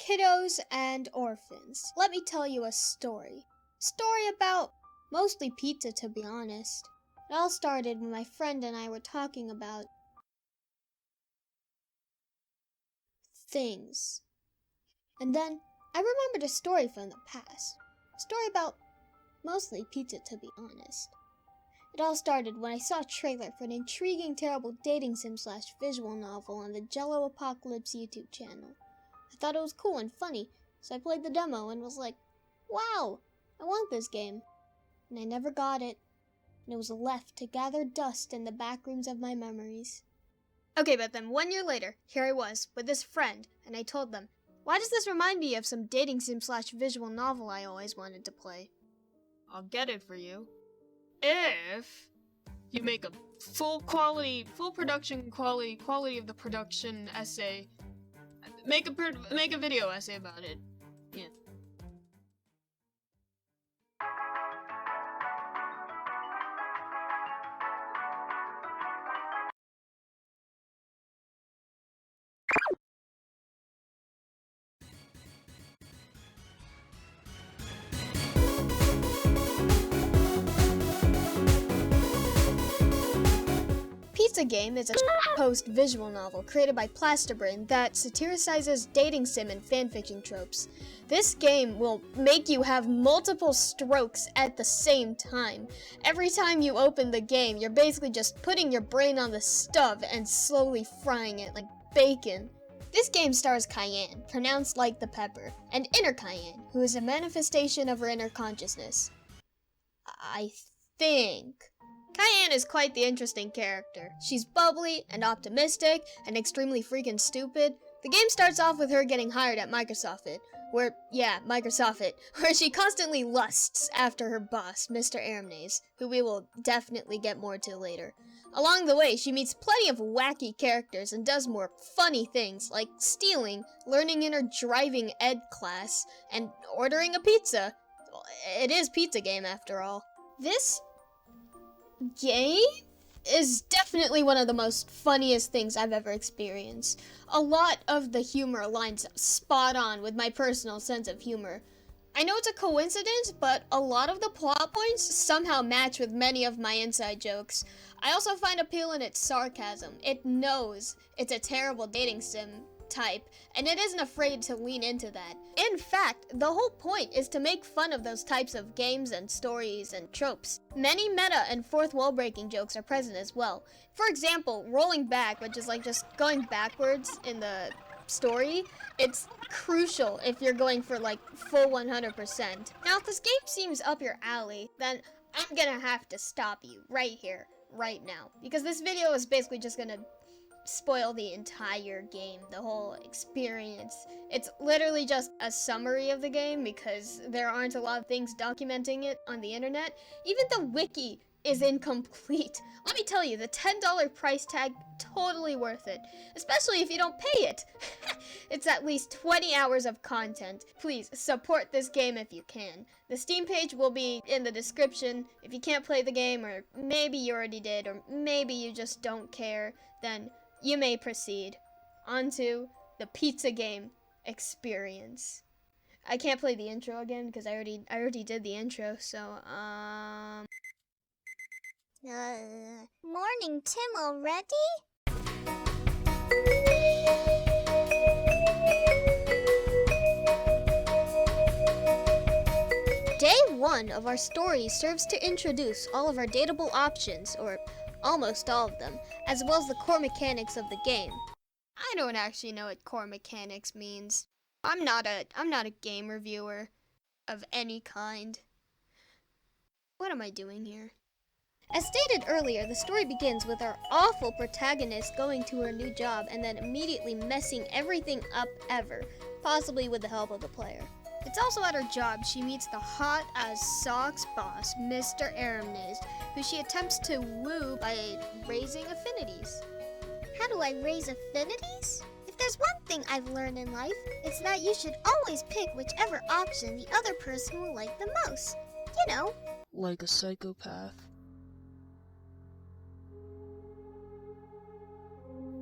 kiddos and orphans. Let me tell you a story. Story about mostly pizza, to be honest. It all started when my friend and I were talking about things. And then I remembered a story from the past. A story about mostly pizza, to be honest. It all started when I saw a trailer for an intriguing, terrible dating sim/visual novel on the Jello Apocalypse YouTube channel. I thought it was cool and funny, so I played the demo and was like, wow, I want this game. And I never got it, and it was left to gather dust in the back rooms of my memories. Okay, but then 1 year later, here I was, with this friend, and I told them, why does this remind me of some dating sim/visual novel I always wanted to play? I'll get it for you. If you make a full production quality of the production essay, make a video essay about it. Yeah. Pizza Game is a post visual novel created by Plasterbrain that satirizes dating sim and fanfiction tropes. This game will make you have multiple strokes at the same time. Every time you open the game, you're basically just putting your brain on the stove and slowly frying it like bacon. This game stars Cayenne, pronounced like the pepper, and Inner Cayenne, who is a manifestation of her inner consciousness. I think. Cayenne is quite the interesting character. She's bubbly and optimistic and extremely freaking stupid. The game starts off with her getting hired at Microsoft, where she constantly lusts after her boss, Mr. Arimnaes, who we will definitely get more to later. Along the way, she meets plenty of wacky characters and does more funny things, like stealing, learning in her driving ed class, and ordering a pizza. It is Pizza Game after all. This game is definitely one of the most funniest things I've ever experienced. A lot of the humor lines spot on with my personal sense of humor. I know it's a coincidence, but a lot of the plot points somehow match with many of my inside jokes. I also find appeal in its sarcasm. It knows it's a terrible dating sim type, and it isn't afraid to lean into that. In fact, the whole point is to make fun of those types of games and stories and tropes. Many meta and fourth wall breaking jokes are present as well. For example, rolling back, which is like just going backwards in the story, it's crucial if you're going for like full 100%. Now, if this game seems up your alley, then I'm gonna have to stop you right here, right now, because this video is basically just gonna spoil the entire game, the whole experience. It's literally just a summary of the game because there aren't a lot of things documenting it on the internet. Even the wiki is incomplete. Let me tell you, the $10 price tag, totally worth it, especially if you don't pay it. It's at least 20 hours of content. Please support this game if you can. The Steam page will be in the description. If you can't play the game, or maybe you already did, or maybe you just don't care, then you may proceed onto the Pizza Game experience. I can't play the intro again because I already did the intro, so Morning, Tim, already? Day 1 of our story serves to introduce all of our dateable options, or almost all of them, as well as the core mechanics of the game. I don't actually know what core mechanics means. I'm not a game reviewer of any kind. What am I doing here? As stated earlier, the story begins with our awful protagonist going to her new job and then immediately messing everything up ever, possibly with the help of the player. It's also at her job she meets the hot as socks boss, Mr. Arimnaes, who she attempts to woo by raising affinities. How do I raise affinities? If there's one thing I've learned in life, it's that you should always pick whichever option the other person will like the most. You know. Like a psychopath.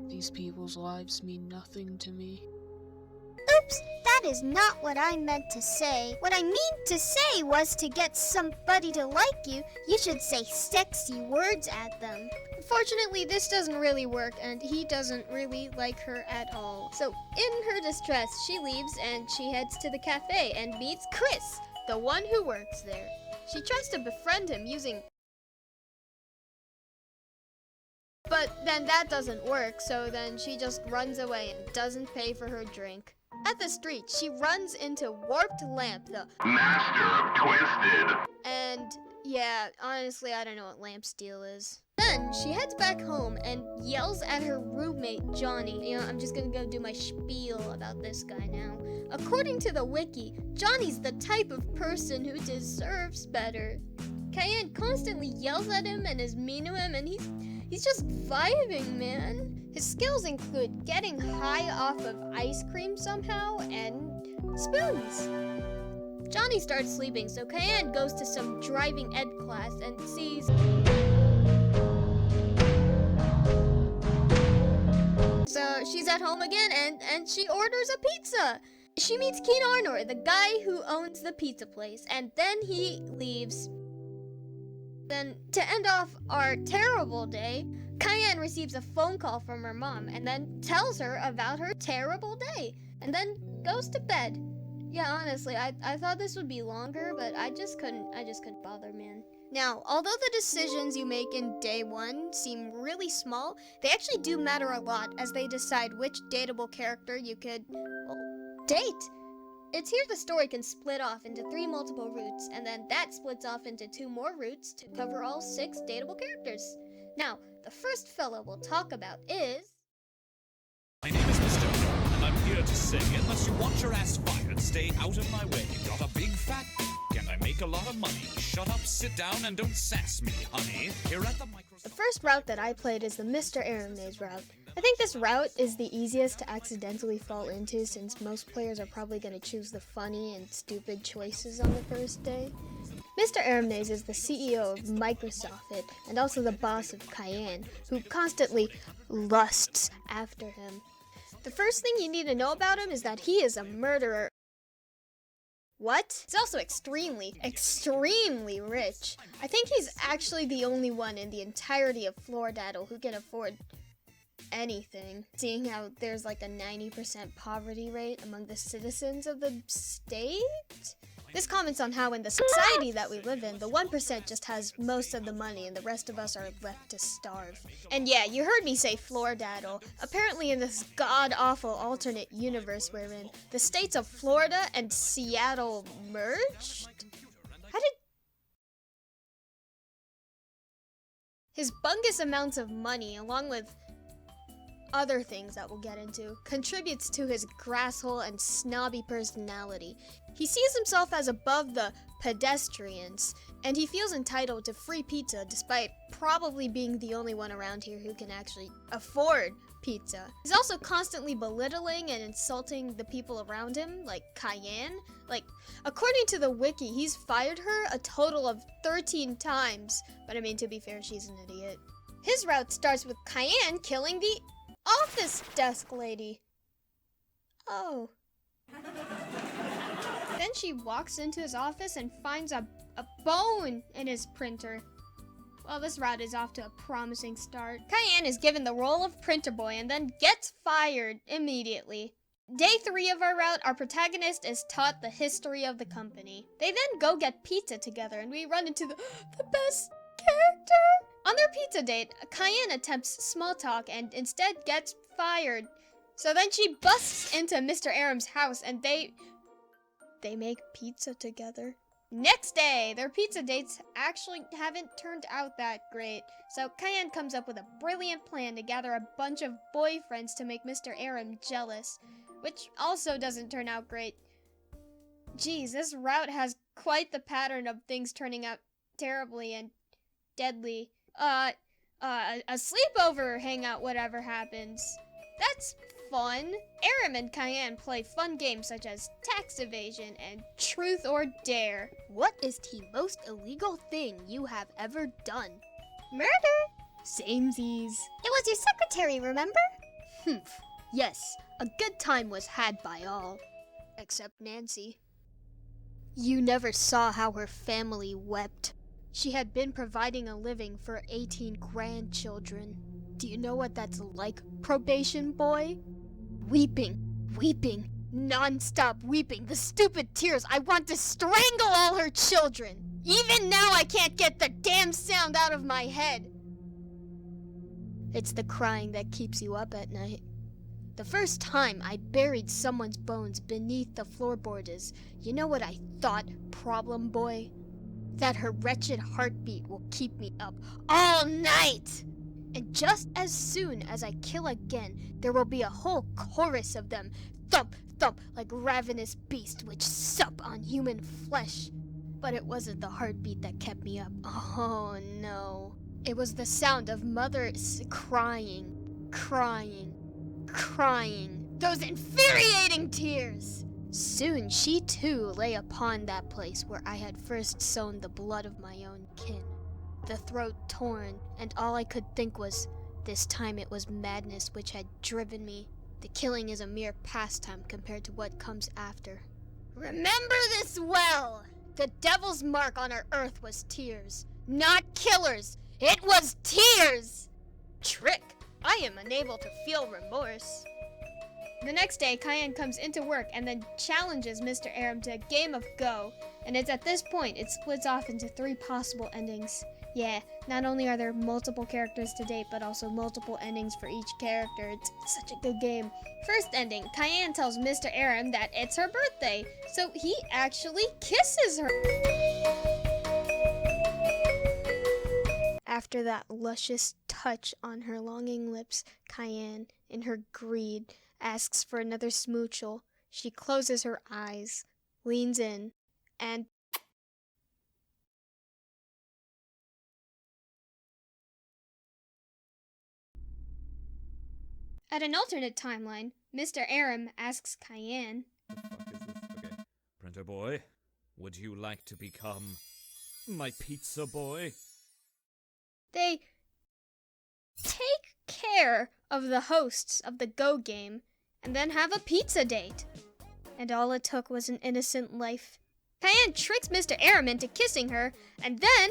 These people's lives mean nothing to me. Oops, that is not what I meant to say. What I mean to say was to get somebody to like you, you should say sexy words at them. Unfortunately, this doesn't really work, and he doesn't really like her at all. So, in her distress, she leaves and she heads to the cafe and meets Chris, the one who works there. She tries to befriend him using... But then that doesn't work, so then she just runs away and doesn't pay for her drink. At the street, she runs into Warped Lamp, the Master of Twisted. And yeah, honestly, I don't know what Lamp's deal is. Then she heads back home and yells at her roommate, Johnny. You know, I'm just gonna go do my spiel about this guy now. According to the wiki, Johnny's the type of person who deserves better. Cayenne constantly yells at him and is mean to him, and he's just vibing, man. His skills include getting high off of ice cream somehow and spoons. Johnny starts sleeping, so Cayenne goes to some driving ed class and sees... So she's at home again and she orders a pizza. She meets Keenarnor, the guy who owns the pizza place, and then he leaves. Then, to end off our terrible day, Cayenne receives a phone call from her mom and then tells her about her terrible day, and then goes to bed. Yeah, honestly, I thought this would be longer, but I just couldn't bother, man. Now, although the decisions you make in day one seem really small, they actually do matter a lot as they decide which dateable character you could, well, date. It's here the story can split off into 3 multiple routes, and then that splits off into 2 more routes to cover all 6 dateable characters. Now, the first fellow we'll talk about is... My name is Mr. Hmmm, and I'm here to say, unless you want your ass fired, stay out of my way. Got a big fat and I make a lot of money. Shut up, sit down, and don't sass me, honey. Here at the Microsoft... The first route that I played is the Mr. Arimnaes route. I think this route is the easiest to accidentally fall into since most players are probably going to choose the funny and stupid choices on the first day. Mr. Arimnaes is the CEO of Microsoft and also the boss of Cayenne, who constantly lusts after him. The first thing you need to know about him is that he is a murderer. What? He's also extremely rich. I think he's actually the only one in the entirety of Floridaddle who can afford anything, seeing how there's like a 90% poverty rate among the citizens of the state? This comments on how in the society that we live in, the 1% just has most of the money and the rest of us are left to starve. And yeah, you heard me say Floridaddle. Apparently in this god-awful alternate universe we're in, the states of Florida and Seattle merged? How did... His bungus amounts of money, along with other things that we'll get into, contributes to his grasshole and snobby personality. He sees himself as above the pedestrians, and he feels entitled to free pizza despite probably being the only one around here who can actually afford pizza. He's also constantly belittling and insulting the people around him, like Cayenne. Like, according to the wiki, he's fired her a total of 13 times, but I mean, to be fair, she's an idiot. His route starts with Cayenne killing the office desk lady. Oh. Then she walks into his office and finds a bone in his printer. Well, this route is off to a promising start. Cayenne is given the role of printer boy and then gets fired immediately. Day 3 of our route, our protagonist is taught the history of the company. They then go get pizza together and we run into the best character. On their pizza date, Cayenne attempts small talk and instead gets fired. So then she busts into Mr. Aram's house and they make pizza together. Next day, their pizza dates actually haven't turned out that great. So Cayenne comes up with a brilliant plan to gather a bunch of boyfriends to make Mr. Aram jealous, which also doesn't turn out great. Geez, this route has quite the pattern of things turning out terribly and deadly. A sleepover hangout, whatever happens. That's fun. Aram and Cayenne play fun games such as tax evasion and truth or dare. What is the most illegal thing you have ever done? Murder? Samesies. It was your secretary, remember? Yes, a good time was had by all. except Nancy. You never saw how her family wept. She had been providing a living for 18 grandchildren. Do you know what that's like, probation boy? Weeping, weeping, non-stop weeping, the stupid tears. I want to strangle all her children. Even now I can't get the damn sound out of my head. It's the crying that keeps you up at night. The first time I buried someone's bones beneath the floorboards, you know what I thought, problem boy? That her wretched heartbeat will keep me up all night! And just as soon as I kill again, there will be a whole chorus of them, thump, thump, like ravenous beasts which sup on human flesh. But it wasn't the heartbeat that kept me up. Oh no. It was the sound of mothers crying, crying, crying. Those infuriating tears! Soon she too lay upon that place where I had first sown the blood of my own kin. The throat torn, and all I could think was, this time it was madness which had driven me. The killing is a mere pastime compared to what comes after. Remember this well! The devil's mark on our earth was tears. Not killers! It was tears! Trick! I am unable to feel remorse. The next day, Cayenne comes into work and then challenges Mr. Arim to a game of Go, and it's at this point it splits off into 3 possible endings. Yeah, not only are there multiple characters to date, but also multiple endings for each character. It's such a good game. First ending, Cayenne tells Mr. Arim that it's her birthday, so he actually kisses her. After that luscious touch on her longing lips, Cayenne, in her greed, asks for another smoochel. She closes her eyes, leans in, and at an alternate timeline, Mr. Arim asks Cayenne, The fuck is this? Okay. Printer boy, would you like to become my pizza boy? they take care of the hosts of the Go game and then have a pizza date. And all it took was an innocent life. Cayenne tricks Mr. Arim into kissing her, and then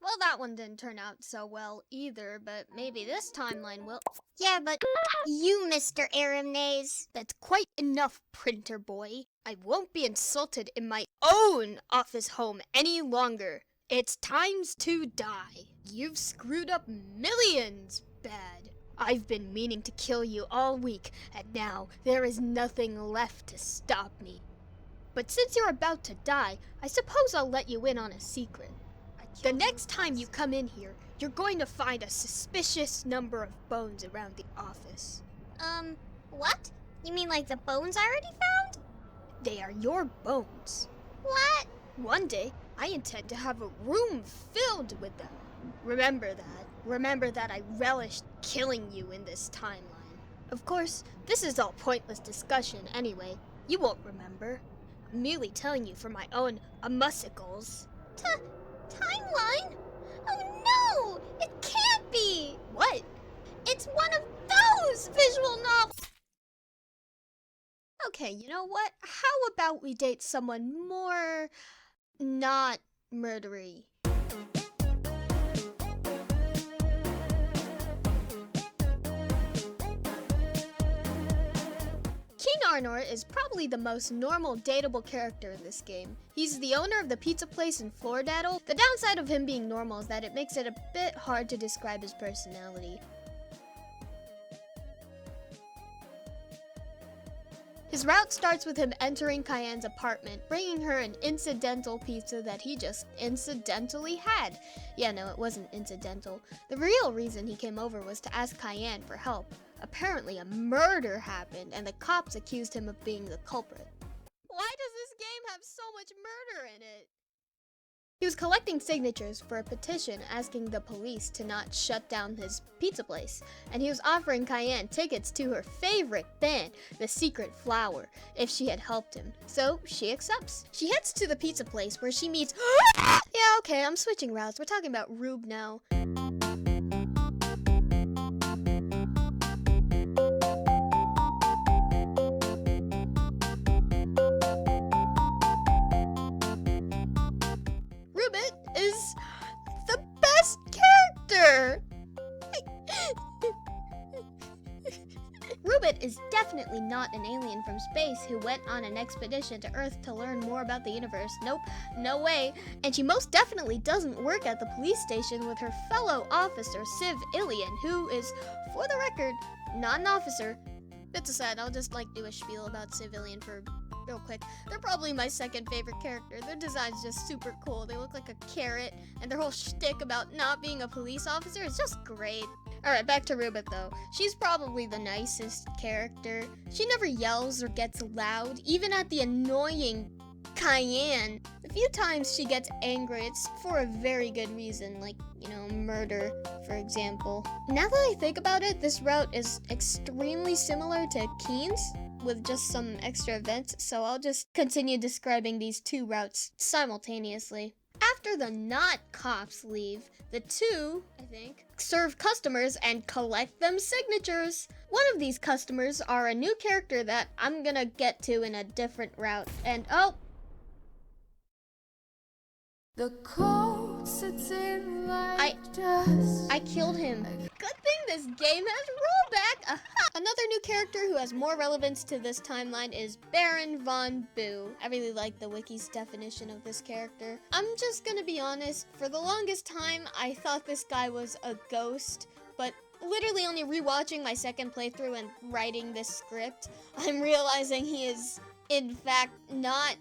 well, that one didn't turn out so well either, but maybe this timeline will. Yeah, but you, Mr. Arimnaes. That's quite enough, printer boy. I won't be insulted in my own office home any longer. It's times to die. You've screwed up millions, bad. I've been meaning to kill you all week, and now there is nothing left to stop me. But since you're about to die, I suppose I'll let you in on a secret. The next time you come in here, you're going to find a suspicious number of bones around the office. What? You mean like the bones I already found? They are your bones. What? One day, I intend to have a room filled with them. Remember that. Remember that I relished killing you in this timeline. Of course, this is all pointless discussion anyway. You won't remember. I'm merely telling you for my own musicals. Timeline? Oh no! It can't be! What? It's one of those visual novels! Okay, you know what? How about we date someone more not murdery? Keenarnor is probably the most normal dateable character in this game. He's the owner of the pizza place in Floordaddle. The downside of him being normal is that it makes it a bit hard to describe his personality. His route starts with him entering Cayenne's apartment, bringing her an incidental pizza that he just incidentally had. Yeah, no, it wasn't incidental. The real reason he came over was to ask Cayenne for help. Apparently a murder happened, and the cops accused him of being the culprit. Why does this game have so much murder in it? He was collecting signatures for a petition asking the police to not shut down his pizza place, and he was offering Cayenne tickets to her favorite band, The Secret Flower, if she had helped him. So she accepts. She heads to the pizza place where she meets yeah, okay, I'm switching routes. We're talking about Roob now. Roobit is definitely not an alien from space who went on an expedition to Earth to learn more about the universe. Nope, no way. And she most definitely doesn't work at the police station with her fellow officer, Civ Ilian, who is, for the record, not an officer. That's aside, I'll just do a spiel about Civ Ilian for real quick. They're probably my second favorite character. Their design's just super cool. They look like a carrot, and their whole shtick about not being a police officer is just great. Alright, back to Roobit though. She's probably the nicest character. She never yells or gets loud, even at the annoying Cayenne. The few times she gets angry, it's for a very good reason, like, murder, for example. Now that I think about it, this route is extremely similar to Keen's, with just some extra events, so I'll just continue describing these two routes simultaneously. After the not cops leave, the two, I think, serve customers and collect them signatures. One of these customers are a new character that I'm gonna get to in a different route. And The cold sits in like dust. I killed him. Good thing this game has rollback. Aha! Another new character who has more relevance to this timeline is Baron Von Boo. I really like the wiki's definition of this character. I'm just gonna be honest, for the longest time I thought this guy was a ghost, but literally only rewatching my second playthrough and writing this script, I'm realizing he is, in fact, not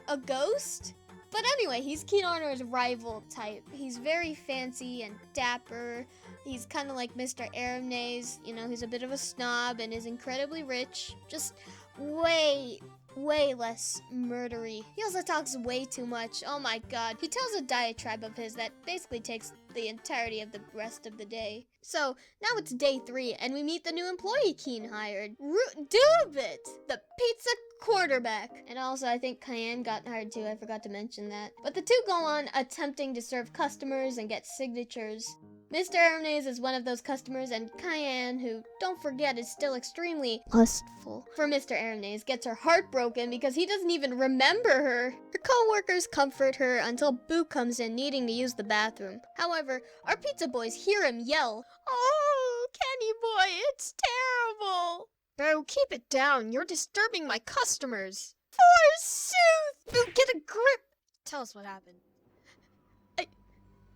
a ghost. But anyway, he's Keenarnor's rival type. He's very fancy and dapper. He's kind of like Mr. Arimnaes. He's a bit of a snob and is incredibly rich. Just way less murdery. He also talks way too much. Oh my god. He tells a diatribe of his that basically takes the entirety of the rest of the day. So, now it's day 3, and we meet the new employee Keen hired. Doobit, the pizza quarterback. And also, I think Cayenne got hired too, I forgot to mention that. But the two go on attempting to serve customers and get signatures. Mr. Arimnaes is one of those customers, and Cayenne, who, don't forget, is still extremely lustful for Mr. Arimnaes, gets her heart broken because he doesn't even remember her. Her co-workers comfort her until Boo comes in needing to use the bathroom. However, our pizza boys hear him yell, "Oh, Kenny boy, it's terrible!" Boo, keep it down. You're disturbing my customers. Forsooth! Boo, get a grip. Tell us what happened.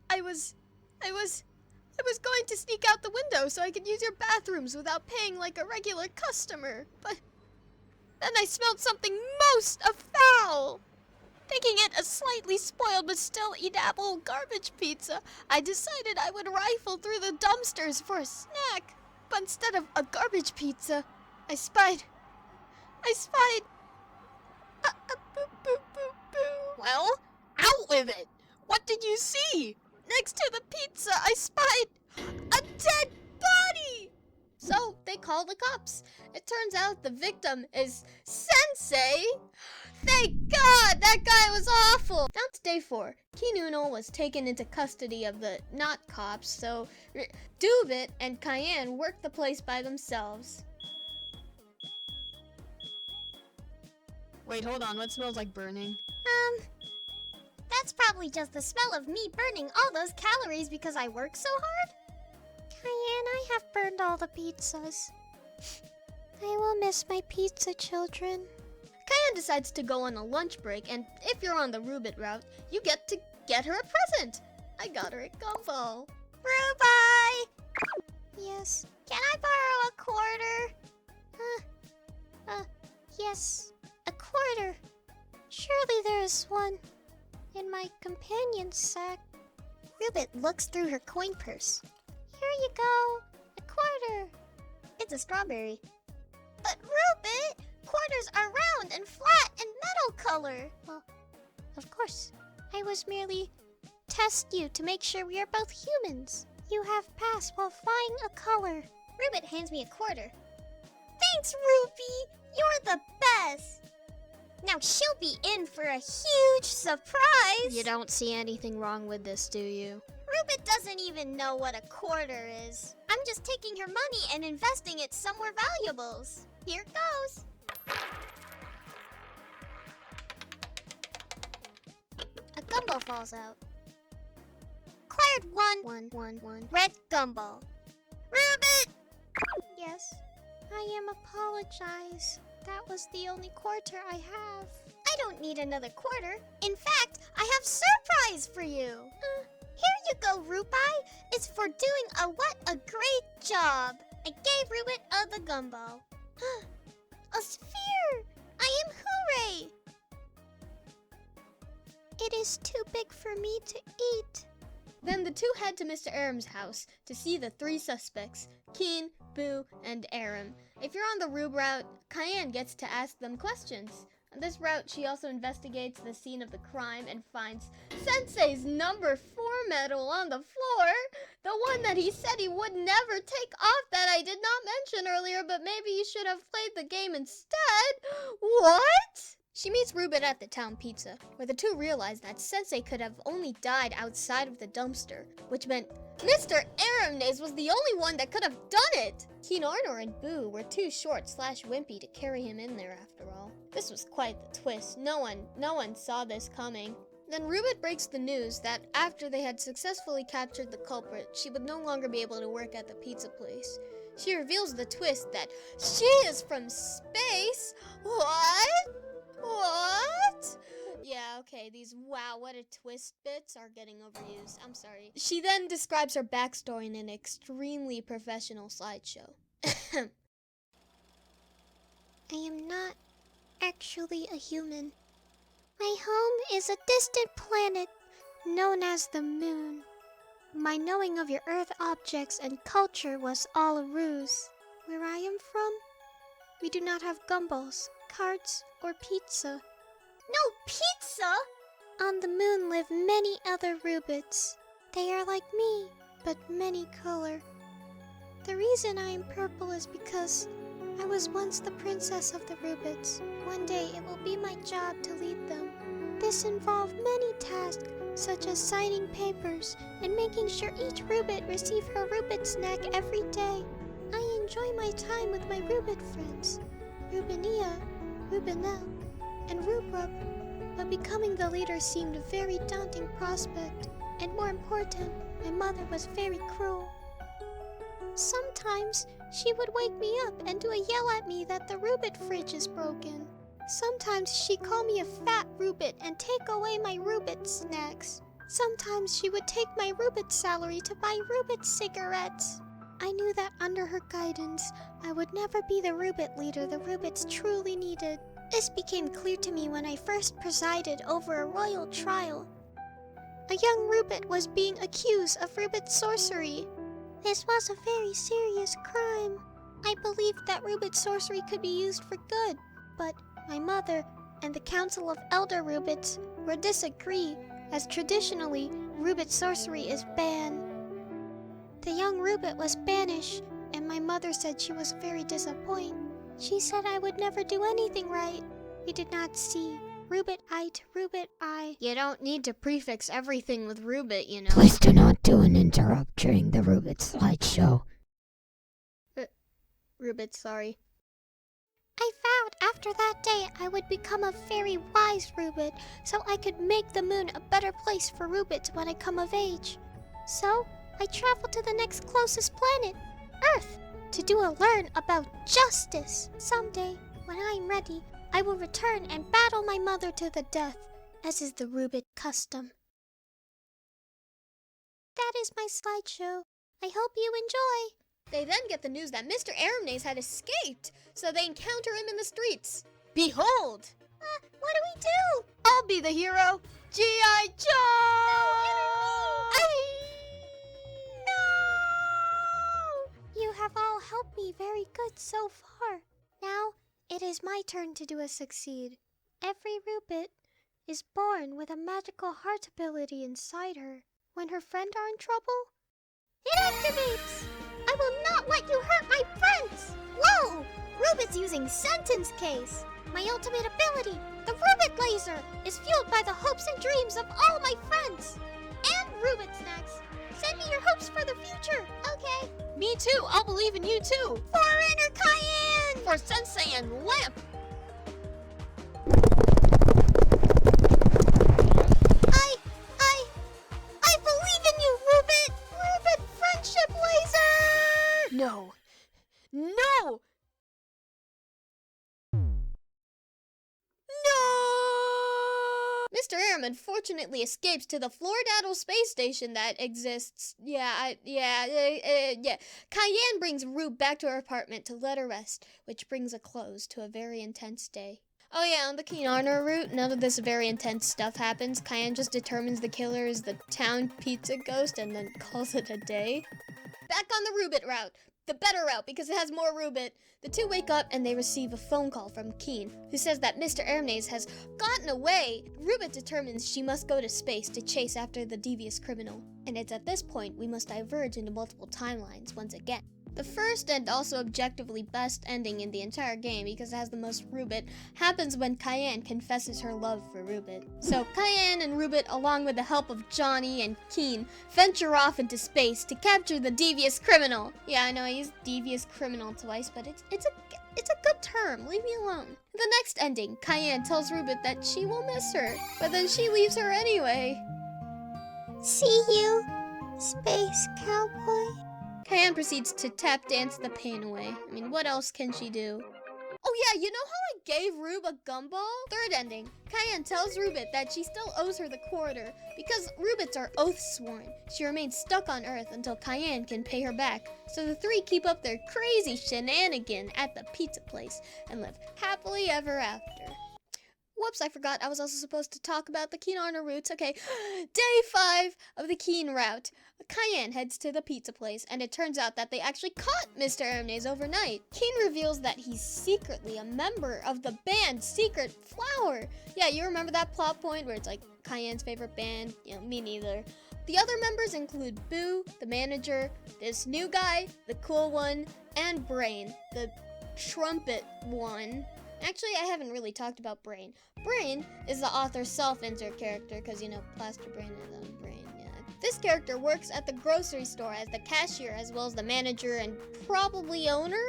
I was going to sneak out the window so I could use your bathrooms without paying like a regular customer, but then I smelled something most foul. Thinking it a slightly spoiled but still eatable garbage pizza, I decided I would rifle through the dumpsters for a snack. But instead of a garbage pizza, I spied boo, boo, boo, boo. Well, out with it. What did you see? Next to the pizza, I spied a dead body! So they call the cops. It turns out the victim is Sensei. Thank God, that guy was awful. Now it's day 4. Keenarnor was taken into custody of the not cops, so Doobit and Cayenne work the place by themselves. Wait, hold on. What smells like burning? That's probably just the smell of me burning all those calories because I work so hard. Cayenne, I have burned all the pizzas. I will miss my pizza children. Cayenne decides to go on a lunch break, and if you're on the Roobit route, you get to get her a present. I got her a gumball. Roobai! Yes. Can I borrow a quarter? Yes. A quarter. Surely there is one in my companion's sack. Roobit looks through her coin purse. Here you go. A quarter. It's a strawberry. But Roobit, quarters are round and flat and metal color. Well, of course. I was merely test you to make sure we are both humans. You have passed while flying a color. Roobit hands me a quarter. Thanks, Ruby. You're the best. Now she'll be in for a huge surprise. You don't see anything wrong with this, do you? Roobit doesn't even know what a quarter is. I'm just taking her money and investing it somewhere valuables. Here goes. A gumball falls out. Acquired one. Red gumball. Roobit! Yes? I apologize. That was the only quarter I have. I don't need another quarter. In fact, I have surprise for you. Here you go, Roobai. It's for doing a great job. I gave Rubit the gumbo. A sphere! I am HOOray! It is too big for me to eat. Then the two head to Mr. Arim's house to see the three suspects, Keen, Boo, and Arim. If you're on the Roob route, Cayenne gets to ask them questions. On this route, she also investigates the scene of the crime and finds Sensei's number 4 medal on the floor. The one that he said he would never take off that I did not mention earlier, but maybe you should have played the game instead. What? She meets Rubit at the town pizza, where the two realize that Sensei could have only died outside of the dumpster, which meant Mr. Arimnaes was the only one that could have done it! Keenarnor and Boo were too short/wimpy to carry him in there after all. This was quite the twist. No one saw this coming. Then Rubit breaks the news that after they had successfully captured the culprit, she would no longer be able to work at the pizza place. She reveals the twist that she is from space. What? Yeah, okay, these wow, what a twist bits are getting overused. I'm sorry. She then describes her backstory in an extremely professional slideshow. I am not actually a human. My home is a distant planet known as the Moon. My knowing of your Earth objects and culture was all a ruse. Where I am from, we do not have gumbos, cards, or pizza. No pizza? On the Moon live many other Rubits. They are like me, but many color. The reason I am purple is because I was once the princess of the Rubits. One day it will be my job to lead them. This involved many tasks, such as signing papers and making sure each Rubit receive her Rubit snack every day. I enjoy my time with my Rubit friends, Rubinia, Rubinelle, and Roob, but becoming the leader seemed a very daunting prospect, and more important, my mother was very cruel. Sometimes she would wake me up and do a yell at me that the Rubit fridge is broken. Sometimes she'd call me a fat Rubit and take away my Rubit snacks. Sometimes she would take my Rubit salary to buy Rubit cigarettes. I knew that under her guidance, I would never be the Rubit leader the Rubits truly needed. This became clear to me when I first presided over a royal trial. A young Rubit was being accused of Rubit sorcery. This was a very serious crime. I believed that Rubit sorcery could be used for good, but my mother and the Council of Elder Rubits were disagree, as traditionally, Rubit sorcery is banned. The young Rubit was banished, and my mother said she was very disappointed. She said I would never do anything right. We did not see Rubit-eye to Rubit-eye. You don't need to prefix everything with Rubit, you know. Please do not do an interrupt during the Rubit slideshow. Rubit, sorry. I vowed after that day I would become a very wise Rubit, so I could make the Moon a better place for Rubits when I come of age. So, I traveled to the next closest planet, Earth, to do a learn about justice. Someday, when I am ready, I will return and battle my mother to the death, as is the Rubit custom. That is my slideshow. I hope you enjoy. They then get the news that Mr. Arimnaes had escaped, so they encounter him in the streets. Behold! What do we do? I'll be the hero, G.I. Joe! No! You have all helped me very good so far. Now, it is my turn to do a succeed. Every Rubit is born with a magical heart ability inside her. When her friends are in trouble, it activates! I will not let you hurt my friends! Whoa! Rubit's using sentence case. My ultimate ability, the Rubit laser, is fueled by the hopes and dreams of all my friends. And Rubit snacks. Send me your hopes for the future, okay? Me too, I'll believe in you too. For Inner Cayenne! For Sensei and Lamp. I believe in you, Rubit! Rubit friendship laser! No! No! Mr. Aram unfortunately escapes to the Floridaddle space station that exists. Yeah. Cayenne brings Roob back to her apartment to let her rest, which brings a close to a very intense day. Oh yeah, on the Keenarnor route, none of this very intense stuff happens. Cayenne just determines the killer is the town pizza ghost and then calls it a day. Back on the Roobit route. The better route because it has more Roobit. The two wake up and they receive a phone call from Keen, who says that Mr. Arimnaes has gotten away. Roobit determines she must go to space to chase after the devious criminal. And it's at this point we must diverge into multiple timelines once again. The first and also objectively best ending in the entire game, because it has the most Roobit, happens when Cayenne confesses her love for Roobit. So Cayenne and Roobit, along with the help of Johnny and Keen, venture off into space to capture the devious criminal. Yeah, I know I used devious criminal twice, but it's a good term. Leave me alone. The next ending, Cayenne tells Roobit that she will miss her, but then she leaves her anyway. See you, space cowboy. Cayenne proceeds to tap dance the pain away. I mean, what else can she do? Oh yeah, you know how I gave Roob a gumball? Third ending, Cayenne tells Roobit that she still owes her the quarter because Roobits are oath-sworn. She remains stuck on Earth until Cayenne can pay her back. So the three keep up their crazy shenanigan at the pizza place and live happily ever after. Whoops, I forgot I was also supposed to talk about the Keenarnor routes. Okay, day 5 of the Keen route. Cayenne heads to the pizza place, and it turns out that they actually caught Mr. Arimnaes overnight. Keen reveals that he's secretly a member of the band Secret Flower. Yeah, you remember that plot point where it's like Cayenne's favorite band? You know, me neither. The other members include Boo, the manager, this new guy, the cool one, and Brain, the trumpet one. Actually, I haven't really talked about Brain. Brain is the author's self-insert character, because, you know, Plasterbrain is Brain, yeah. This character works at the grocery store as the cashier, as well as the manager and probably owner.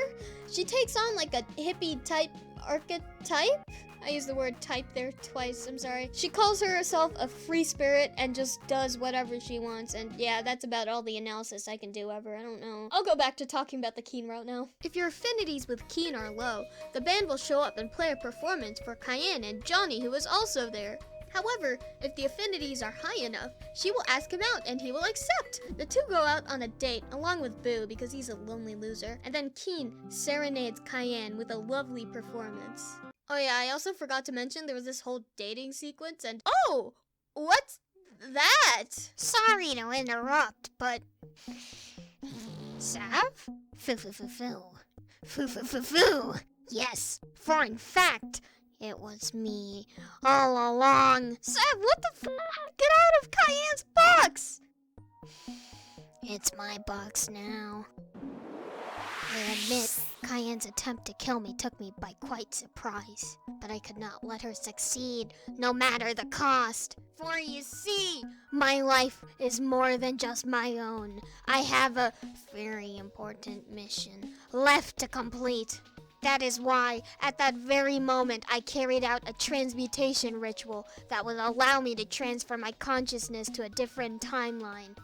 She takes on like a hippie-type archetype? I used the word type there twice, I'm sorry. She calls herself a free spirit and just does whatever she wants, and yeah, that's about all the analysis I can do ever, I don't know. I'll go back to talking about the Keen route now. If your affinities with Keen are low, the band will show up and play a performance for Cayenne and Johnny, who is also there. However, if the affinities are high enough, she will ask him out and he will accept. The two go out on a date along with Boo because he's a lonely loser, and then Keen serenades Cayenne with a lovely performance. Oh yeah, I also forgot to mention there was this whole dating sequence and oh! What's that? Sorry to interrupt, but... Sav? Foo. Yes, for in fact, it was me all along. Sav, what the Get out of Cayenne's box! It's my box now. I admit, Cayenne's attempt to kill me took me by quite surprise, but I could not let her succeed, no matter the cost. For you see, my life is more than just my own. I have a very important mission left to complete. That is why, at that very moment, I carried out a transmutation ritual that will allow me to transfer my consciousness to a different timeline.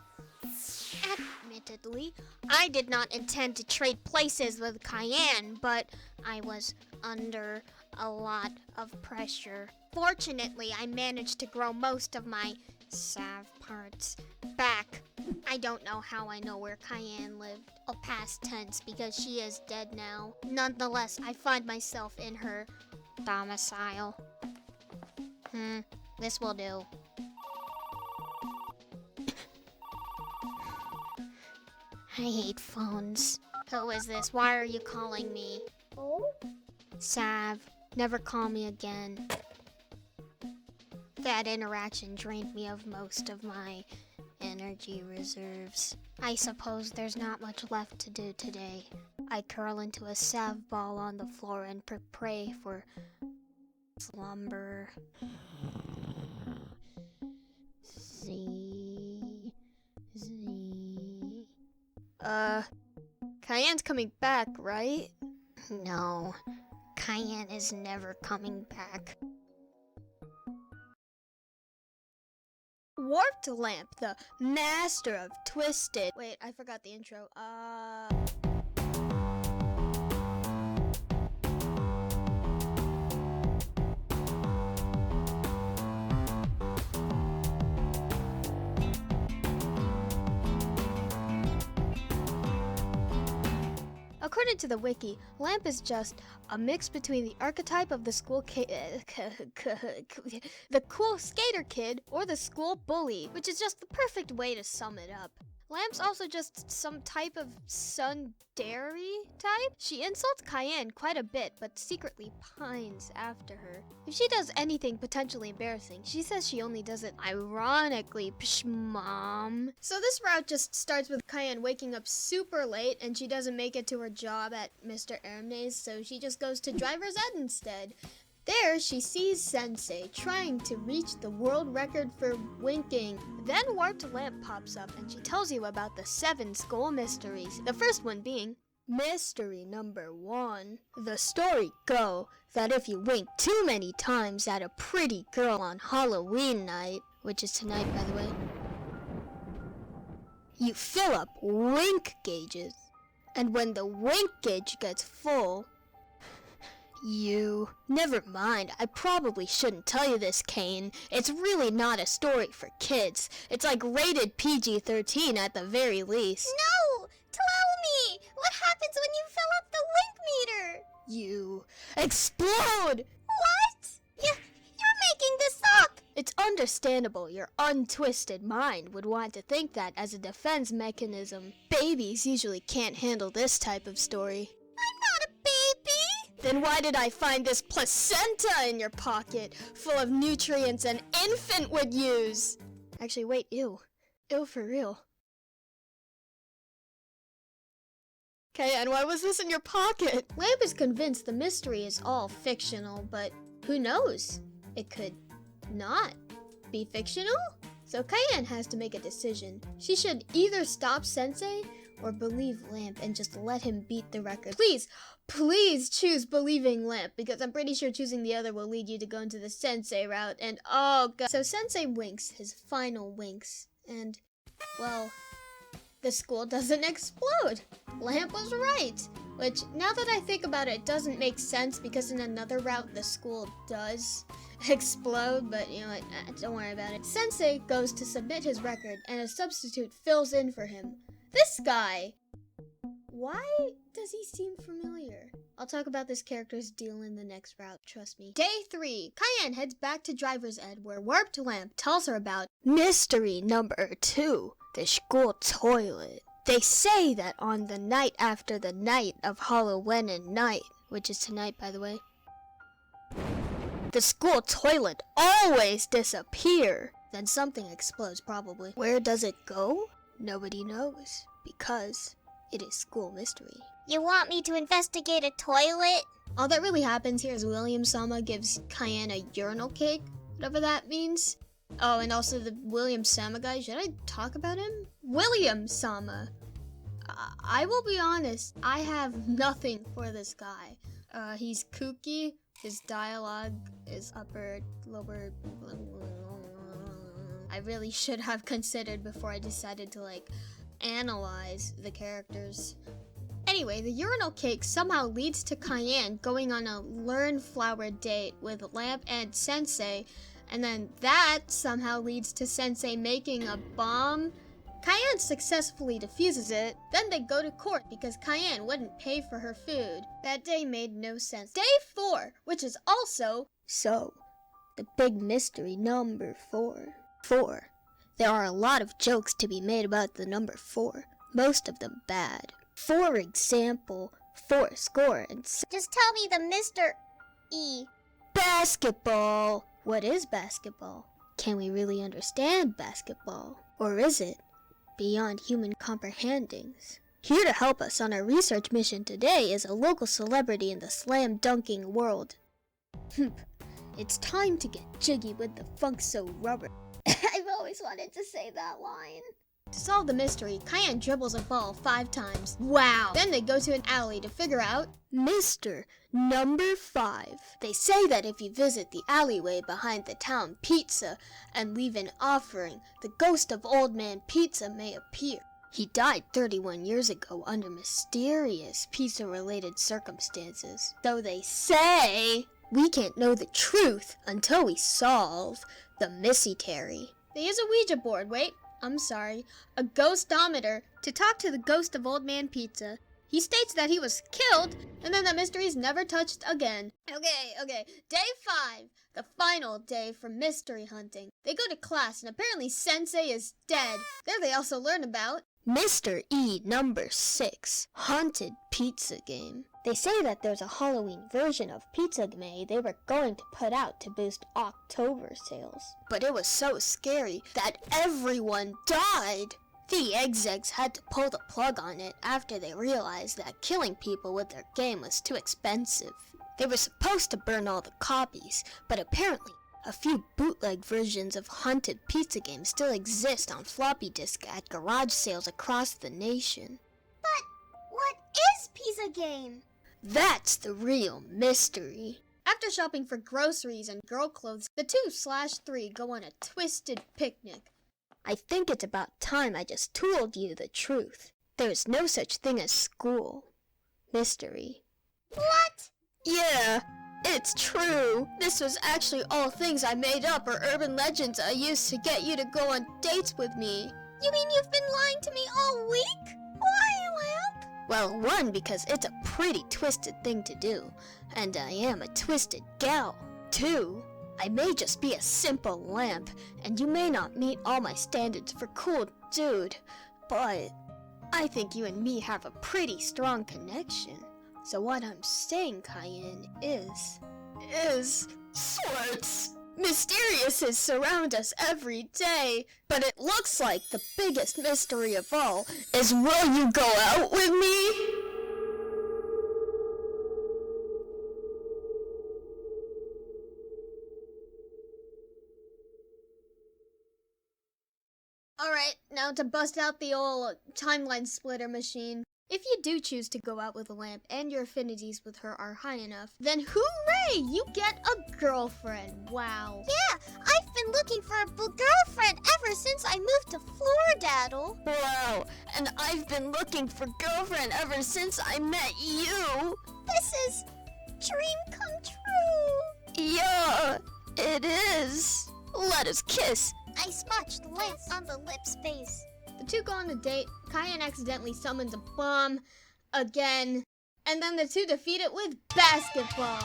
Admittedly, I did not intend to trade places with Cayenne, but I was under a lot of pressure. Fortunately, I managed to grow most of my Sav parts back. I don't know how I know where Cayenne lived. Past tense, because she is dead now. Nonetheless, I find myself in her domicile. This will do. I hate phones. Who is this? Why are you calling me? Sav, never call me again. That interaction drained me of most of my energy reserves. I suppose there's not much left to do today. I curl into a Sav ball on the floor and pray for slumber. Cayenne's coming back, right? No, Cayenne is never coming back. Warped Lamp, the master of Twisted. Wait, I forgot the intro. According to the wiki, Lamp is just a mix between the archetype of the school the cool skater kid or the school bully, which is just the perfect way to sum it up. Lamp's also just some type of tsundere type. She insults Cayenne quite a bit, but secretly pines after her. If she does anything potentially embarrassing, she says she only does it ironically. Psh, mom. So this route just starts with Cayenne waking up super late, and she doesn't make it to her job at Mr. Arimnaes, so she just goes to driver's ed instead. There, she sees Sensei trying to reach the world record for winking. Then Warped Lamp pops up and she tells you about the 7 school mysteries. The first one being mystery number 1. The story go that if you wink too many times at a pretty girl on Halloween night, which is tonight by the way, you fill up wink gauges. And when the wink gauge gets full, Never mind, I probably shouldn't tell you this, Kane. It's really not a story for kids. It's like rated PG-13 at the very least. No! Tell me! What happens when you fill up the wink meter? You explode! What? You're making this up! It's understandable your untwisted mind would want to think that as a defense mechanism. Babies usually can't handle this type of story. Then why did I find this placenta in your pocket, full of nutrients an infant would use? Actually, wait, ew. Ew for real. Okay, and why was this in your pocket? Lamp is convinced the mystery is all fictional, but who knows? It could not be fictional? So Cayenne has to make a decision. She should either stop Sensei or believe Lamp and just let him beat the record. Please choose believing Lamp, because I'm pretty sure choosing the other will lead you to go into the Sensei route, and oh god. So Sensei winks, his final winks, and, well, the school doesn't explode. Lamp was right, which, now that I think about it, doesn't make sense, because in another route the school does explode, but you know what, don't worry about it. Sensei goes to submit his record, and a substitute fills in for him. This guy! Why does he seem familiar? I'll talk about this character's deal in the next route, trust me. Day 3. Cayenne heads back to driver's ed, where Warped Lamp tells her about mystery number 2, the school toilet. They say that on the night after the night of Halloween night, which is tonight by the way, the school toilet always disappears. Then something explodes probably. Where does it go? Nobody knows, because it is school mystery. You want me to investigate a toilet? All that really happens here is William-sama gives Cayenne a urinal cake, whatever that means. Oh, and also the William-sama guy, should I talk about him? William-sama. I will be honest, I have nothing for this guy. He's kooky, his dialogue is upper, lower, I really should have considered before I decided to, analyze the characters. Anyway, the urinal cake somehow leads to Cayenne going on a learn flower date with Lamp and Sensei, and then that somehow leads to Sensei making a bomb. Cayenne successfully defuses it, then they go to court because Cayenne wouldn't pay for her food. That day made no sense. Day 4, which is also the big mystery number 4. There are a lot of jokes to be made about the number 4, most of them bad. For example, 4 score and just tell me the Mr. E. Basketball! What is basketball? Can we really understand basketball? Or is it beyond human comprehendings? Here to help us on our research mission today is a local celebrity in the slam dunking world. It's time to get jiggy with the funk so rubber. I've always wanted to say that line. To solve the mystery, Cayenne dribbles a ball 5 times. Wow! Then they go to an alley to figure out Mr. Number 5. They say that if you visit the alleyway behind the town pizza and leave an offering, the ghost of Old Man Pizza may appear. He died 31 years ago under mysterious pizza-related circumstances. Though they say we can't know the truth until we solve the mystery. They use a Ouija board, a ghostometer, to talk to the ghost of Old Man Pizza. He states that he was killed, and then the mystery's never touched again. Okay. Day 5, the final day for mystery hunting. They go to class, and apparently Sensei is dead. There they also learn about Mr. E number 6, Haunted Pizza Game. They say that there's a Halloween version of Pizza Game they were going to put out to boost October sales. But it was so scary that everyone died. The execs had to pull the plug on it after they realized that killing people with their game was too expensive. They were supposed to burn all the copies, but apparently a few bootleg versions of Haunted Pizza Game still exist on floppy disk at garage sales across the nation. But what is Pizza Game? That's the real mystery. After shopping for groceries and girl clothes, the 2/3 go on a twisted picnic. I think it's about time I just told you the truth. There's no such thing as school. Mystery. What? Yeah, it's true. This was actually all things I made up or urban legends I used to get you to go on dates with me. You mean you've been lying to me all week? Why, Lamp? Well, 1, because it's a pretty twisted thing to do, and I am a twisted gal. 2, I may just be a simple lamp, and you may not meet all my standards for cool dude, but I think you and me have a pretty strong connection. So what I'm saying, Cayenne, is sorts. Mysteriouses surround us every day, but it looks like the biggest mystery of all is, will you go out with me? Alright, now to bust out the old timeline splitter machine. If you do choose to go out with a lamp and your affinities with her are high enough, then hooray! You get a girlfriend. Wow. Yeah, I've been looking for a girlfriend ever since I moved to Floridaddle. Wow, and I've been looking for girlfriend ever since I met you. This is dream come true. Yeah, it is. Let us kiss. I smudged lips on the lip space. The two go on a date. Cayenne accidentally summons a bomb again, and then the two defeat it with basketball.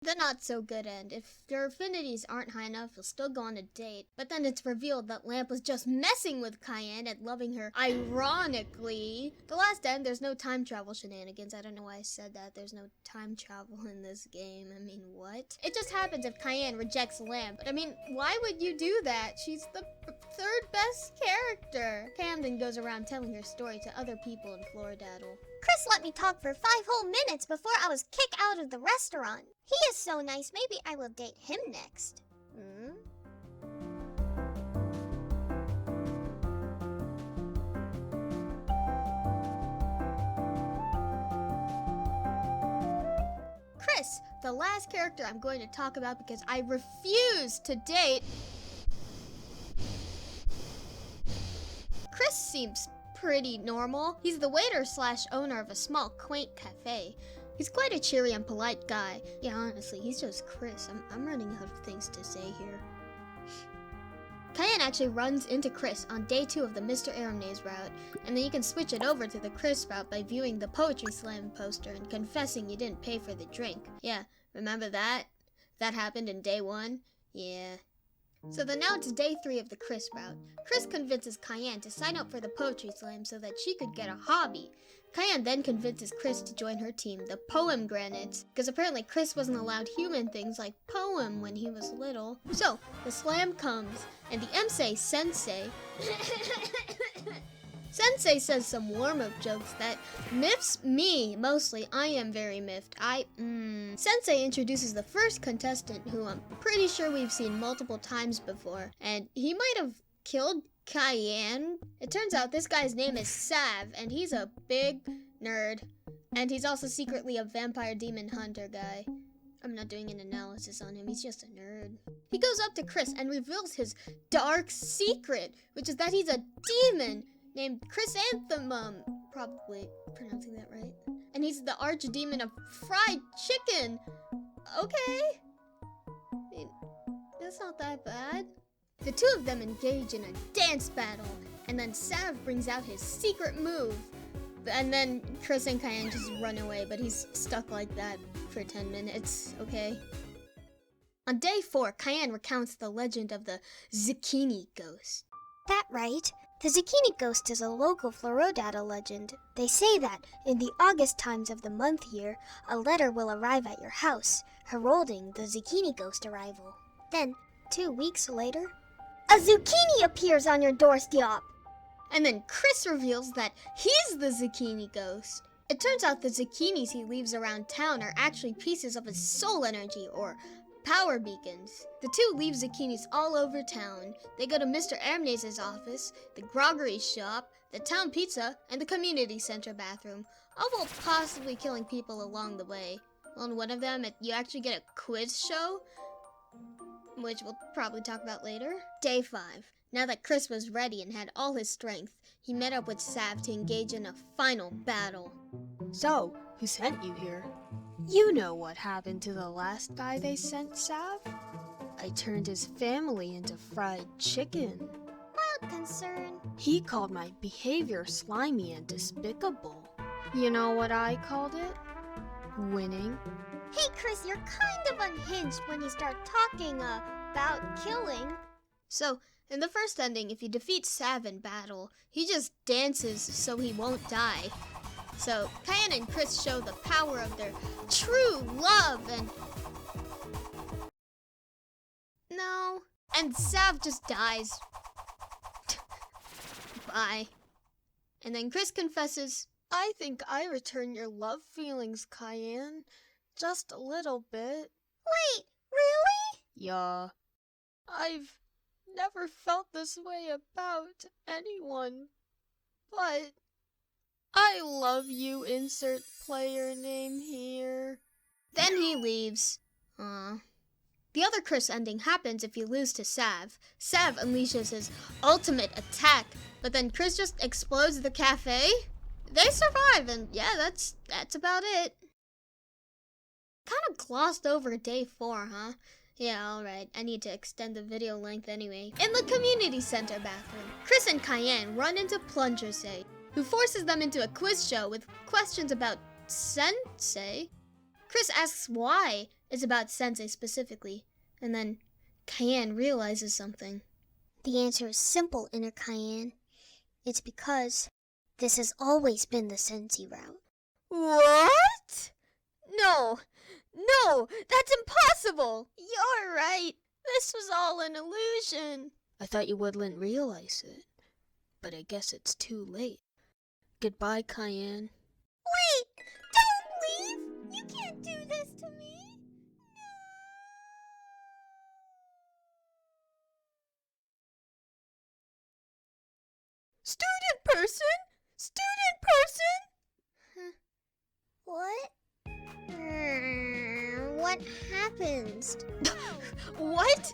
The not so good end. If their affinities aren't high enough, you'll still go on a date. But then it's revealed that Lamp was just messing with Cayenne and loving her ironically. The last end, there's no time travel shenanigans. I don't know why I said that. There's no time travel in this game. I mean, what? It just happens if Cayenne rejects Lamp. But I mean, why would you do that? She's the third best character. Camden goes around telling her story to other people in Floridaddle. Chris let me talk for 5 whole minutes before I was kicked out of the restaurant. He is so nice, maybe I will date him next. Chris, the last character I'm going to talk about because I refuse to date. Chris seems pretty normal. He's the waiter/owner of a small, quaint cafe. He's quite a cheery and polite guy. Yeah, honestly, he's just Chris. I'm running out of things to say here. Cayenne actually runs into Chris on day 2 of the Mr. Arimnaes route, and then you can switch it over to the Chris route by viewing the Poetry Slam poster and confessing you didn't pay for the drink. Yeah, remember that? That happened in day 1? Yeah. So then now it's day 3 of the Chris route. Chris convinces Cayenne to sign up for the Poetry Slam so that she could get a hobby. Cayenne then convinces Chris to join her team, the Poem Granites, because apparently Chris wasn't allowed human things like poem when he was little. So, the slam comes, and the Sensei Sensei says some warm-up jokes that miffs me, mostly. I am very miffed. Sensei introduces the first contestant, who I'm pretty sure we've seen multiple times before, and he might have killed Cayenne. It turns out this guy's name is Sav, and he's a big nerd, and he's also secretly a vampire demon hunter guy. I'm not doing an analysis on him, he's just a nerd. He goes up to Chris and reveals his dark secret, which is that he's a demon named Chrysanthemum, probably pronouncing that right. And he's the archdemon of fried chicken. Okay. I mean, that's not that bad. The two of them engage in a dance battle, and then Sav brings out his secret move. And then Chris and Cayenne just run away, but he's stuck like that for 10 minutes, okay? On day 4, Cayenne recounts the legend of the Zucchini Ghost. That right. The Zucchini Ghost is a local Florodata legend. They say that in the August times of the month here, a letter will arrive at your house, heralding the Zucchini Ghost arrival. Then, 2 weeks later, a zucchini appears on your doorstep. And then Chris reveals that he's the Zucchini Ghost. It turns out the zucchinis he leaves around town are actually pieces of his soul energy, or power beacons. The two leave zucchinis all over town. They go to Mr. Arimnaes' office, the groggery shop, the town pizza, and the community center bathroom, all while possibly killing people along the way. On one of them, you actually get a quiz show, which we'll probably talk about later. Day 5. Now that Chris was ready and had all his strength, he met up with Sav to engage in a final battle. So, who sent you here? You know what happened to the last guy they sent, Sav? I turned his family into fried chicken. Wild concern. He called my behavior slimy and despicable. You know what I called it? Winning. Hey Chris, you're kind of unhinged when you start talking about killing. So, in the first ending, if you defeat Sav in battle, he just dances so he won't die. So, Cayenne and Chris show the power of their true love and... No. And Sav just dies. Bye. And then Chris confesses, I think I return your love feelings, Cayenne. Just a little bit. Wait, really? Yeah. I've never felt this way about anyone, but I love you, insert player name here. Then he leaves. The other Chris ending happens if you lose to Sav. Sav unleashes his ultimate attack, but then Chris just explodes the cafe. They survive, and yeah, that's about it. Kind of glossed over day 4, huh? Yeah, alright, I need to extend the video length anyway. In the community center bathroom, Chris and Cayenne run into Sensei, who forces them into a quiz show with questions about Sensei. Chris asks why it's about Sensei specifically, and then Cayenne realizes something. The answer is simple, Inner Cayenne. It's because this has always been the Sensei route. What? No, that's impossible! You're right. This was all an illusion. I thought you wouldn't realize it, but I guess it's too late. Goodbye, Cayenne. Wait! Don't leave! You can't do this to me! Student person? Student person? What? What happens? What?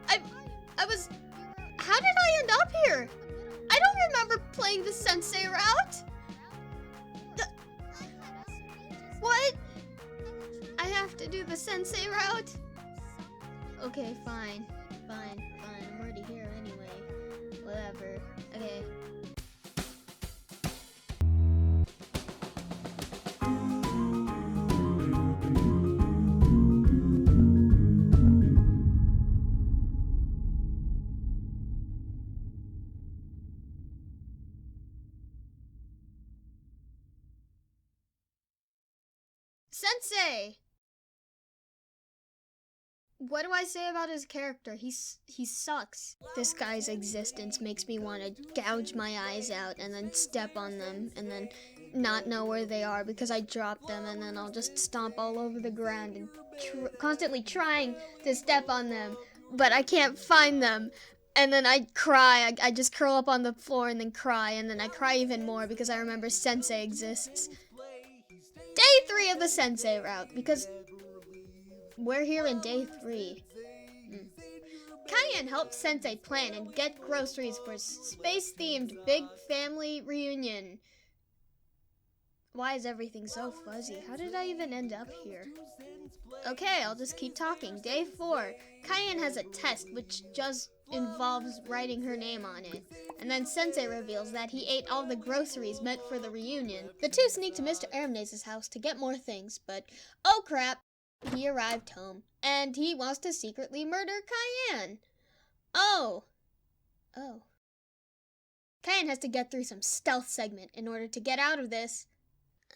I was... How did I end up here? I don't remember playing the Sensei route. What? I have to do the Sensei route? Okay, fine. I'm already here anyway. Whatever. Okay. Sensei! What do I say about his character? He sucks. This guy's existence makes me want to gouge my eyes out and then step on them and then not know where they are because I dropped them, and then I'll just stomp all over the ground and constantly trying to step on them, but I can't find them. And then I cry. I just curl up on the floor and then cry, and then I cry even more because I remember Sensei exists. Day 3 of the Sensei route, because we're here in day 3. Cayenne helps Sensei plan and get groceries for space-themed big family reunion. Why is everything so fuzzy? How did I even end up here? Okay, I'll just keep talking. Day 4. Cayenne has a test which just involves writing her name on it. And then Sensei reveals that he ate all the groceries meant for the reunion. The two sneak to Mr. Arimnaes' house to get more things, but oh crap, he arrived home. And he wants to secretly murder Cayenne. Oh. Cayenne has to get through some stealth segment in order to get out of this.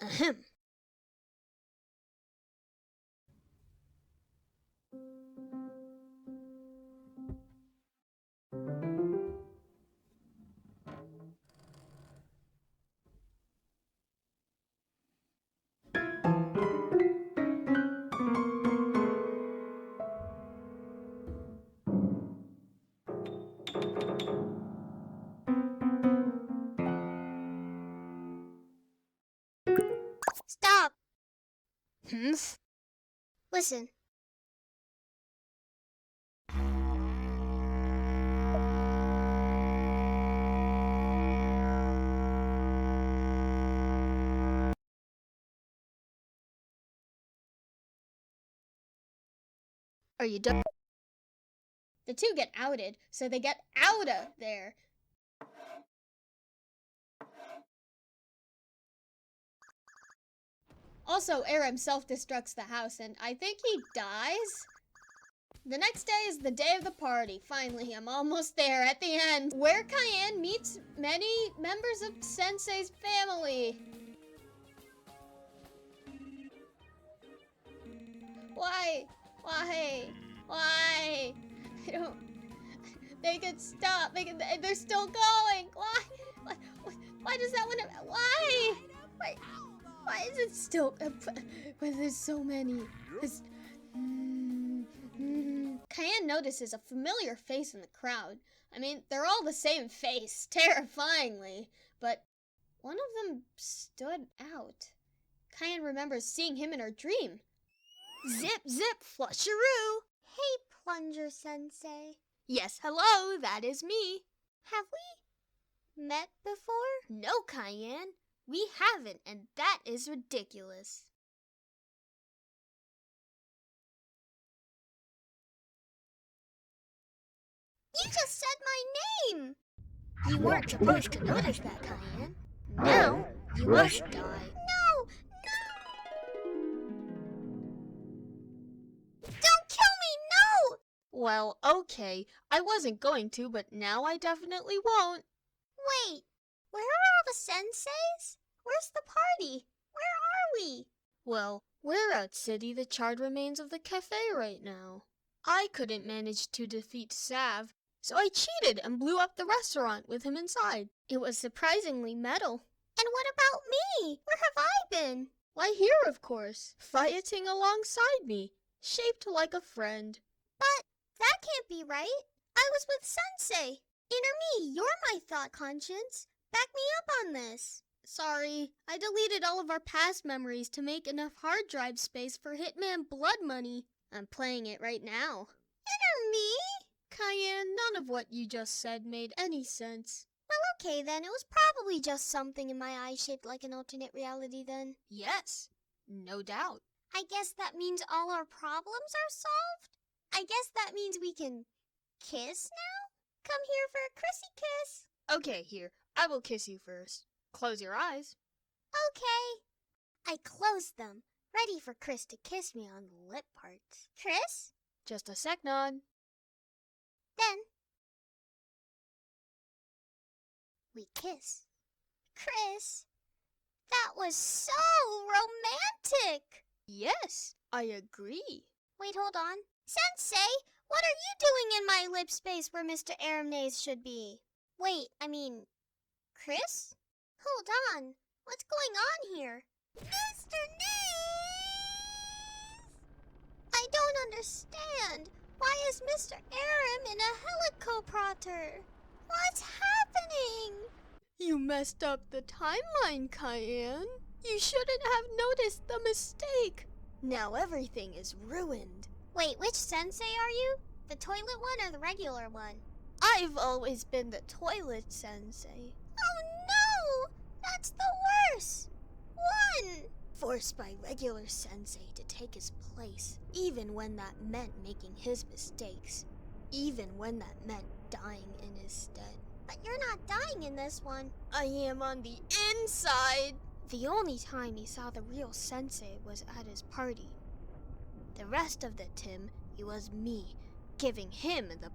Ahem. Stop! Hmm? Listen. Are you done? The two get outed, so they get out of there. Also, Arim self-destructs the house, and I think he dies? The next day is the day of the party. Finally, I'm almost there at the end, where Cayenne meets many members of Sensei's family. Why? I don't... They could stop. They're still going. Why does that one... Why is it still... But there's so many. Cayenne notices a familiar face in the crowd. I mean, they're all the same face, terrifyingly. But one of them stood out. Cayenne remembers seeing him in her dream. Zip, zip, flusheroo. Hey, Plunger Sensei. Yes, hello, that is me. Have we met before? No, Cayenne, we haven't, and that is ridiculous. You just said my name! You weren't supposed to notice that, Cayenne. Now, You must die. No! Don't kill me, no! Well, okay, I wasn't going to, but now I definitely won't. Wait, where are all the senseis? Where's the party? Where are we? Well, we're at City, the charred remains of the cafe right now. I couldn't manage to defeat Sav, so I cheated and blew up the restaurant with him inside. It was surprisingly metal. And what about me? Where have I been? Why, here, of course, fighting alongside me, shaped like a friend. But that can't be right. I was with Sensei. Inner me, you're my thought conscience. Back me up on this. Sorry, I deleted all of our past memories to make enough hard drive space for Hitman Blood Money. I'm playing it right now. Inner me? Cayenne, none of what you just said made any sense. Well, okay then. It was probably just something in my eyes shaped like an alternate reality then. Yes, no doubt. I guess that means all our problems are solved? I guess that means we can kiss now? Come here for a Chrissy kiss. Okay, here, I will kiss you first. Close your eyes. Okay. I closed them, ready for Chris to kiss me on the lip parts. Chris? Just a sec, Nod. Then we kiss. Chris, that was so romantic. Yes, I agree. Wait, hold on. Sensei, what are you doing in my lip space where Mr. Arimnaes should be? Wait, I mean, Chris? Hold on. What's going on here? Mr. Naes! I don't understand. Why is Mr. Arim in a helicoprater? What's happening? You messed up the timeline, Cayenne. You shouldn't have noticed the mistake. Now everything is ruined. Wait, which sensei are you? The toilet one or the regular one? I've always been the toilet sensei. Oh no! That's the worst! One! Forced by regular Sensei to take his place, even when that meant making his mistakes. Even when that meant dying in his stead. But you're not dying in this one. I am on the inside! The only time he saw the real Sensei was at his party. The rest of the Tim, it was me, giving him the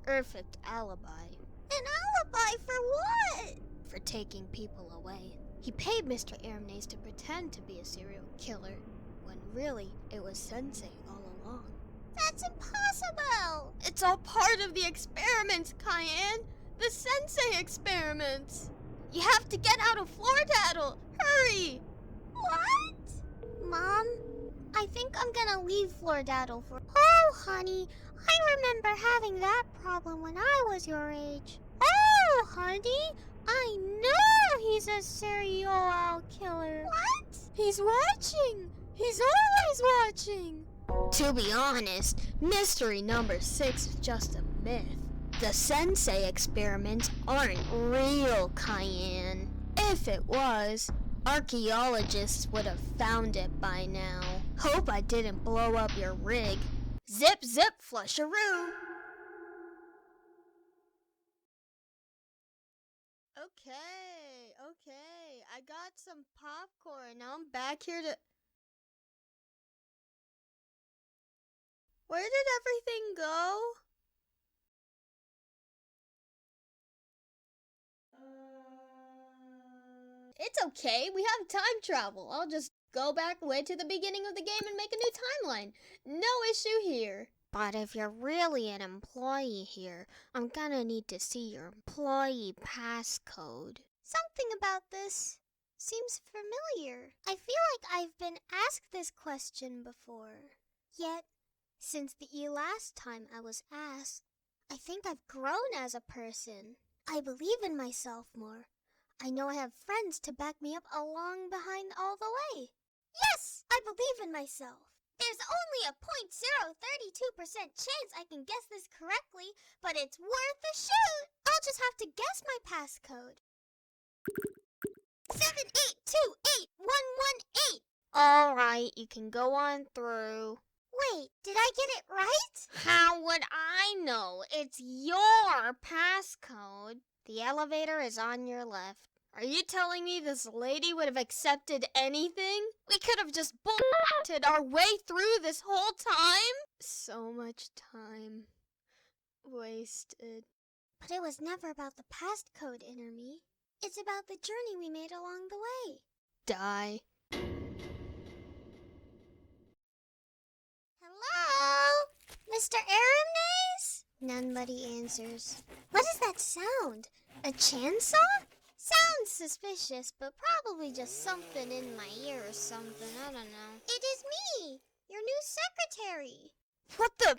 perfect alibi. An alibi for what? For taking people away. He paid Mr. Arimnaes to pretend to be a serial killer, when really it was Sensei all along. That's impossible! It's all part of the experiments, Cayenne! The Sensei experiments! You have to get out of Flordaddle! Hurry! What? Mom, I think I'm gonna leave Flordaddle for... Oh, honey, I remember having that problem when I was your age. Oh, honey, I know he's a serial killer. What? He's watching! He's always watching! To be honest, mystery number 6 is just a myth. The Sensei experiments aren't real, Cayenne. If it was, archaeologists would have found it by now. Hope I didn't blow up your rig. Zip zip flusharoo! Okay, I got some popcorn. Now I'm back here to... Where did everything go? It's okay, we have time travel. I'll just go back way to the beginning of the game and make a new timeline. No issue here. But if you're really an employee here, I'm gonna need to see your employee passcode. Something about this seems familiar. I feel like I've been asked this question before. Yet, since the last time I was asked, I think I've grown as a person. I believe in myself more. I know I have friends to back me up along behind all the way. Yes, I believe in myself. There's only a 0.032% chance I can guess this correctly, but it's worth a shoot. I'll just have to guess my passcode. 7828118. All right, you can go on through. Wait, did I get it right? How would I know? It's your passcode. The elevator is on your left. Are you telling me this lady would have accepted anything? We could have just bullshitted our way through this whole time? So much time wasted. But it was never about the passcode, Inner Me. It's about the journey we made along the way. Die. Hello? Mr. Arimnaes? Nobody answers. What is that sound? A chainsaw? Sounds suspicious, but probably just something in my ear or something. I don't know. It is me, your new secretary. What the?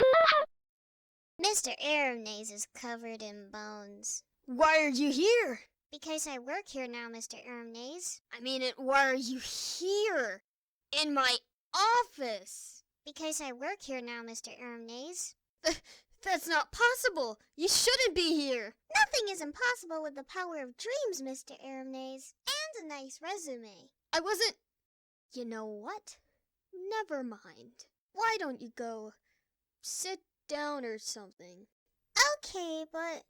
Mr. Arimnaes is covered in bones. Why are you here? Because I work here now, Mr. Arimnaes. Why are you here? In my office? Because I work here now, Mr. Arimnaes. That's not possible. You shouldn't be here. Nothing is impossible with the power of dreams, Mr. Arimnaes. And a nice resume. I wasn't... You know what? Never mind. Why don't you go sit down or something? Okay, but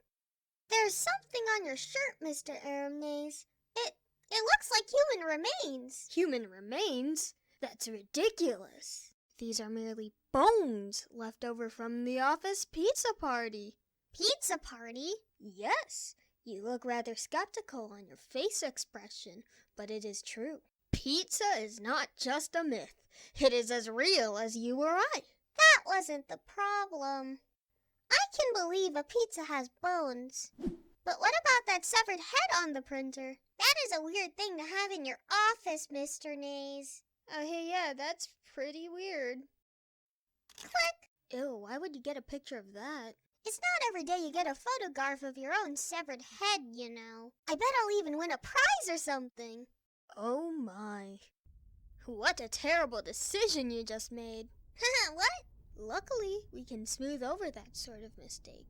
there's something on your shirt, Mr. Arimnaes. It looks like human remains. Human remains? That's ridiculous. These are merely bones left over from the office pizza party. Pizza party? Yes. You look rather skeptical on your face expression, but it is true. Pizza is not just a myth. It is as real as you or I. That wasn't the problem. I can believe a pizza has bones. But what about that severed head on the printer? That is a weird thing to have in your office, Mr. Nays. Oh, hey, yeah, that's pretty weird. Click! Ew, why would you get a picture of that? It's not every day you get a photograph of your own severed head, you know. I bet I'll even win a prize or something. Oh my. What a terrible decision you just made. What? Luckily, we can smooth over that sort of mistake,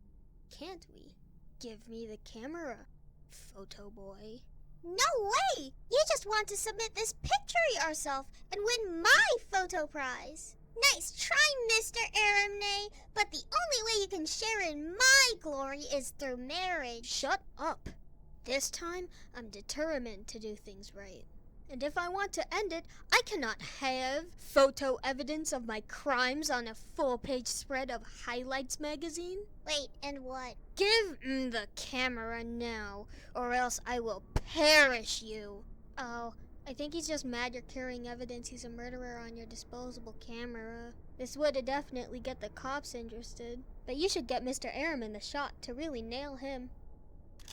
can't we? Give me the camera, photo boy. No way! You just want to submit this picture yourself and win my photo prize. Nice try, Mr. Arimnaes, but the only way you can share in my glory is through marriage. Shut up. This time, I'm determined to do things right. And if I want to end it, I cannot have photo evidence of my crimes on a full-page spread of Highlights magazine. Wait, and what? Give the camera now, or else I will perish you. Oh, I think he's just mad you're carrying evidence he's a murderer on your disposable camera. This would definitely get the cops interested. But you should get Mr. Arim in the shot to really nail him.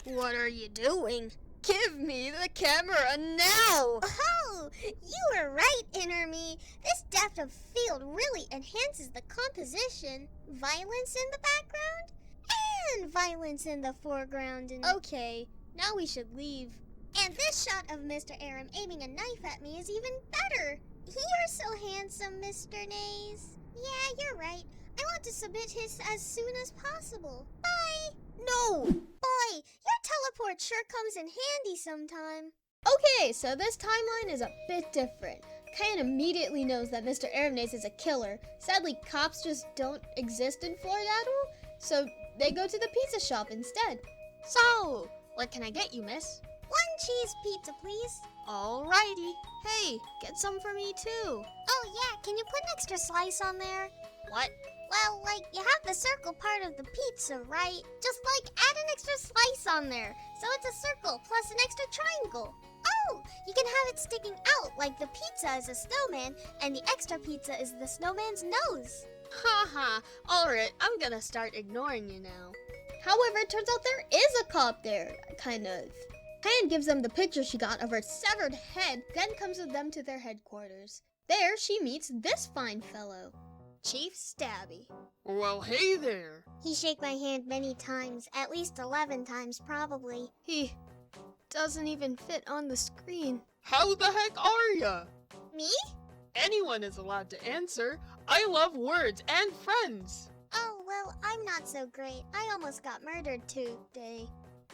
What are you doing? Give me the camera now! Oh, you were right, Inner Me. This depth of field really enhances the composition. Violence in the background, and violence in the foreground. And Okay, now we should leave. And this shot of Mr. Arim aiming a knife at me is even better. You're so handsome, Mr. Nays. Yeah, you're right. I want to submit his as soon as possible. Bye! No! Boy, your teleport sure comes in handy sometime. Okay, so this timeline is a bit different. Kyan immediately knows that Mr. Arimnaes is a killer. Sadly, cops just don't exist in Floridaddle, so they go to the pizza shop instead. So, what can I get you, miss? 1 cheese pizza, please. Alrighty. Hey, get some for me too. Oh yeah, can you put an extra slice on there? What? Well, like, you have the circle part of the pizza, right? Just, like, add an extra slice on there, so it's a circle plus an extra triangle. Oh, you can have it sticking out like the pizza is a snowman, and the extra pizza is the snowman's nose. Haha, alright, I'm gonna start ignoring you now. However, it turns out there is a cop there, kind of. Kyan gives them the picture she got of her severed head, then comes with them to their headquarters. There, she meets this fine fellow, Chief Stabby. Well, hey there. He shake my hand many times, at least 11 times probably. He doesn't even fit on the screen. How the heck are ya? Me? Anyone is allowed to answer. I love words and friends. Oh, well, I'm not so great. I almost got murdered today.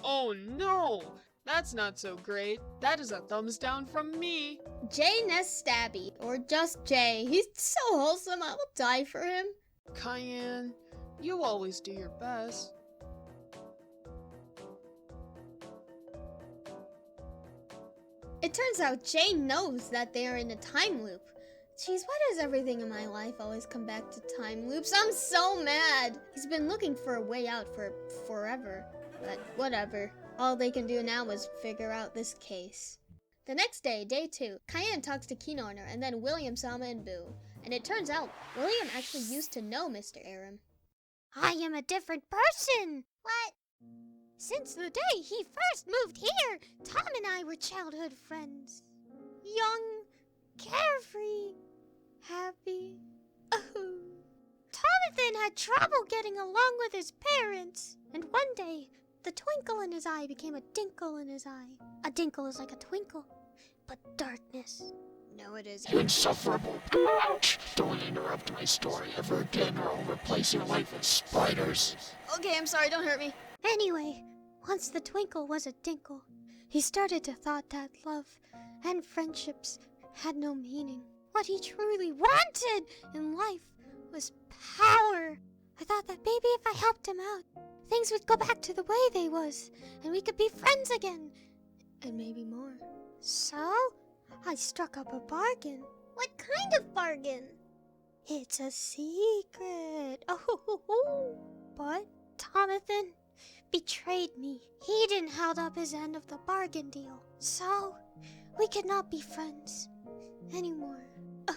Oh no, that's not so great. That is a thumbs down from me. J. Ness Stabby, or just Jay. He's so wholesome, I will die for him. Cayenne, you always do your best. It turns out Jay knows that they are in a time loop. Jeez, why does everything in my life always come back to time loops? I'm so mad! He's been looking for a way out for forever. But whatever. All they can do now is figure out this case. The next day, day 2, Cayenne talks to Keenarnor and then William, Selma, and Boo. And it turns out, William actually used to know Mr. Arim. I am a different person! What? Since the day he first moved here, Tom and I were childhood friends. Young, carefree, happy. Jonathan had trouble getting along with his parents, and one day, the twinkle in his eye became a dinkle in his eye. A dinkle is like a twinkle, but darkness. No, it isn't. You insufferable. Ouch! Don't interrupt my story ever again or I'll replace your life with spiders. Okay, I'm sorry, don't hurt me. Anyway, once the twinkle was a dinkle, he started to thought that love and friendships had no meaning. What he truly wanted in life was power. I thought that maybe if I helped him out, things would go back to the way they was, and we could be friends again. And maybe more. So, I struck up a bargain. What kind of bargain? It's a secret. Oh, but Jonathan betrayed me. He didn't hold up his end of the bargain deal. So, we could not be friends anymore. The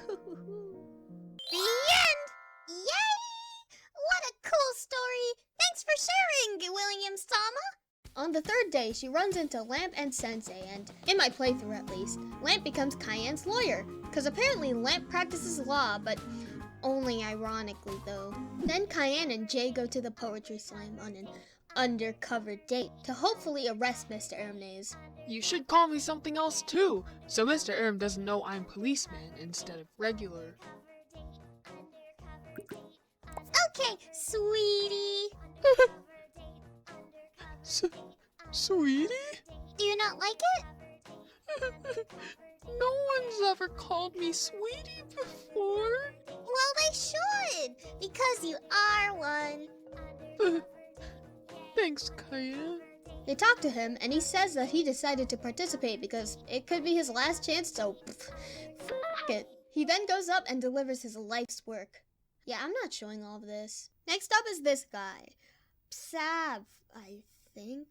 end! Yay! What a cool story! Thanks for sharing, William Sama! On the 3rd day, she runs into Lamp and Sensei, and in my playthrough at least, Lamp becomes Cayenne's lawyer, because apparently Lamp practices law, but only ironically though. Then Cayenne and Jay go to the poetry slam on an undercover date to hopefully arrest Mr. Arimnaes. You should call me something else too, so Mr. Arim doesn't know I'm policeman instead of regular. Okay, sweetie. Sweetie? Do you not like it? No one's ever called me sweetie before. Well, they should, because you are one. Thanks, Cayenne. They talk to him, and he says that he decided to participate because it could be his last chance, so f it. He then goes up and delivers his life's work. Yeah, I'm not showing all of this. Next up is this guy. Sav, I think.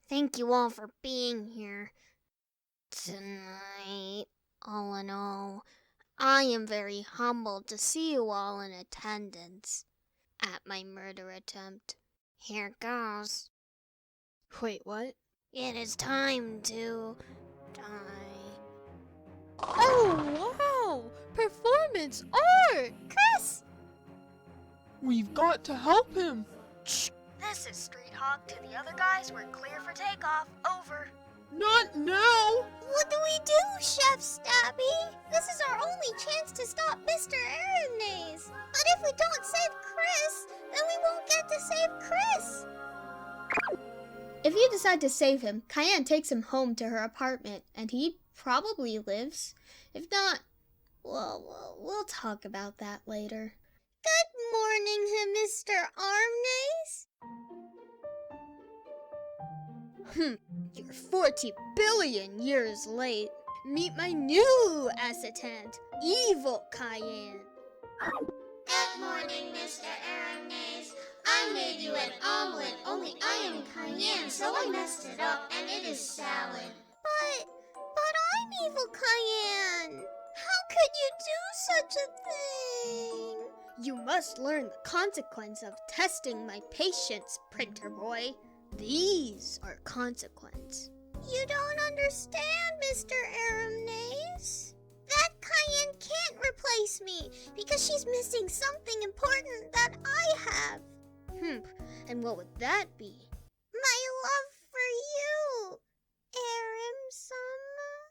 Thank you all for being here tonight. All in all, I am very humbled to see you all in attendance at my murder attempt. Here goes. Wait, what? It is time to die. Oh, wow! Performance art! Chris! We've got to help him. This is Street Hawk. To the other guys, we're clear for takeoff. Over. Not now. What do we do, Chef Stabby? This is our only chance to stop Mr. Arimnaes. But if we don't save Chris, then we won't get to save Chris. If you decide to save him, Cayenne takes him home to her apartment, and he probably lives. If not, well, we'll talk about that later. Good morning, Mr. Arimnaes. You're 40 billion years late. Meet my new assistant, Evil Cayenne. Good morning, Mr. Arimnaes. I made you an omelet, only I am Cayenne, so I messed it up, and it is salad. But I'm Evil Cayenne. How could you do such a thing? You must learn the consequence of testing my patience, printer boy. These are consequence. You don't understand, Mr. Arimnaes. That Cayenne can't replace me because she's missing something important that I have. And what would that be? My love for you, Arim-sama.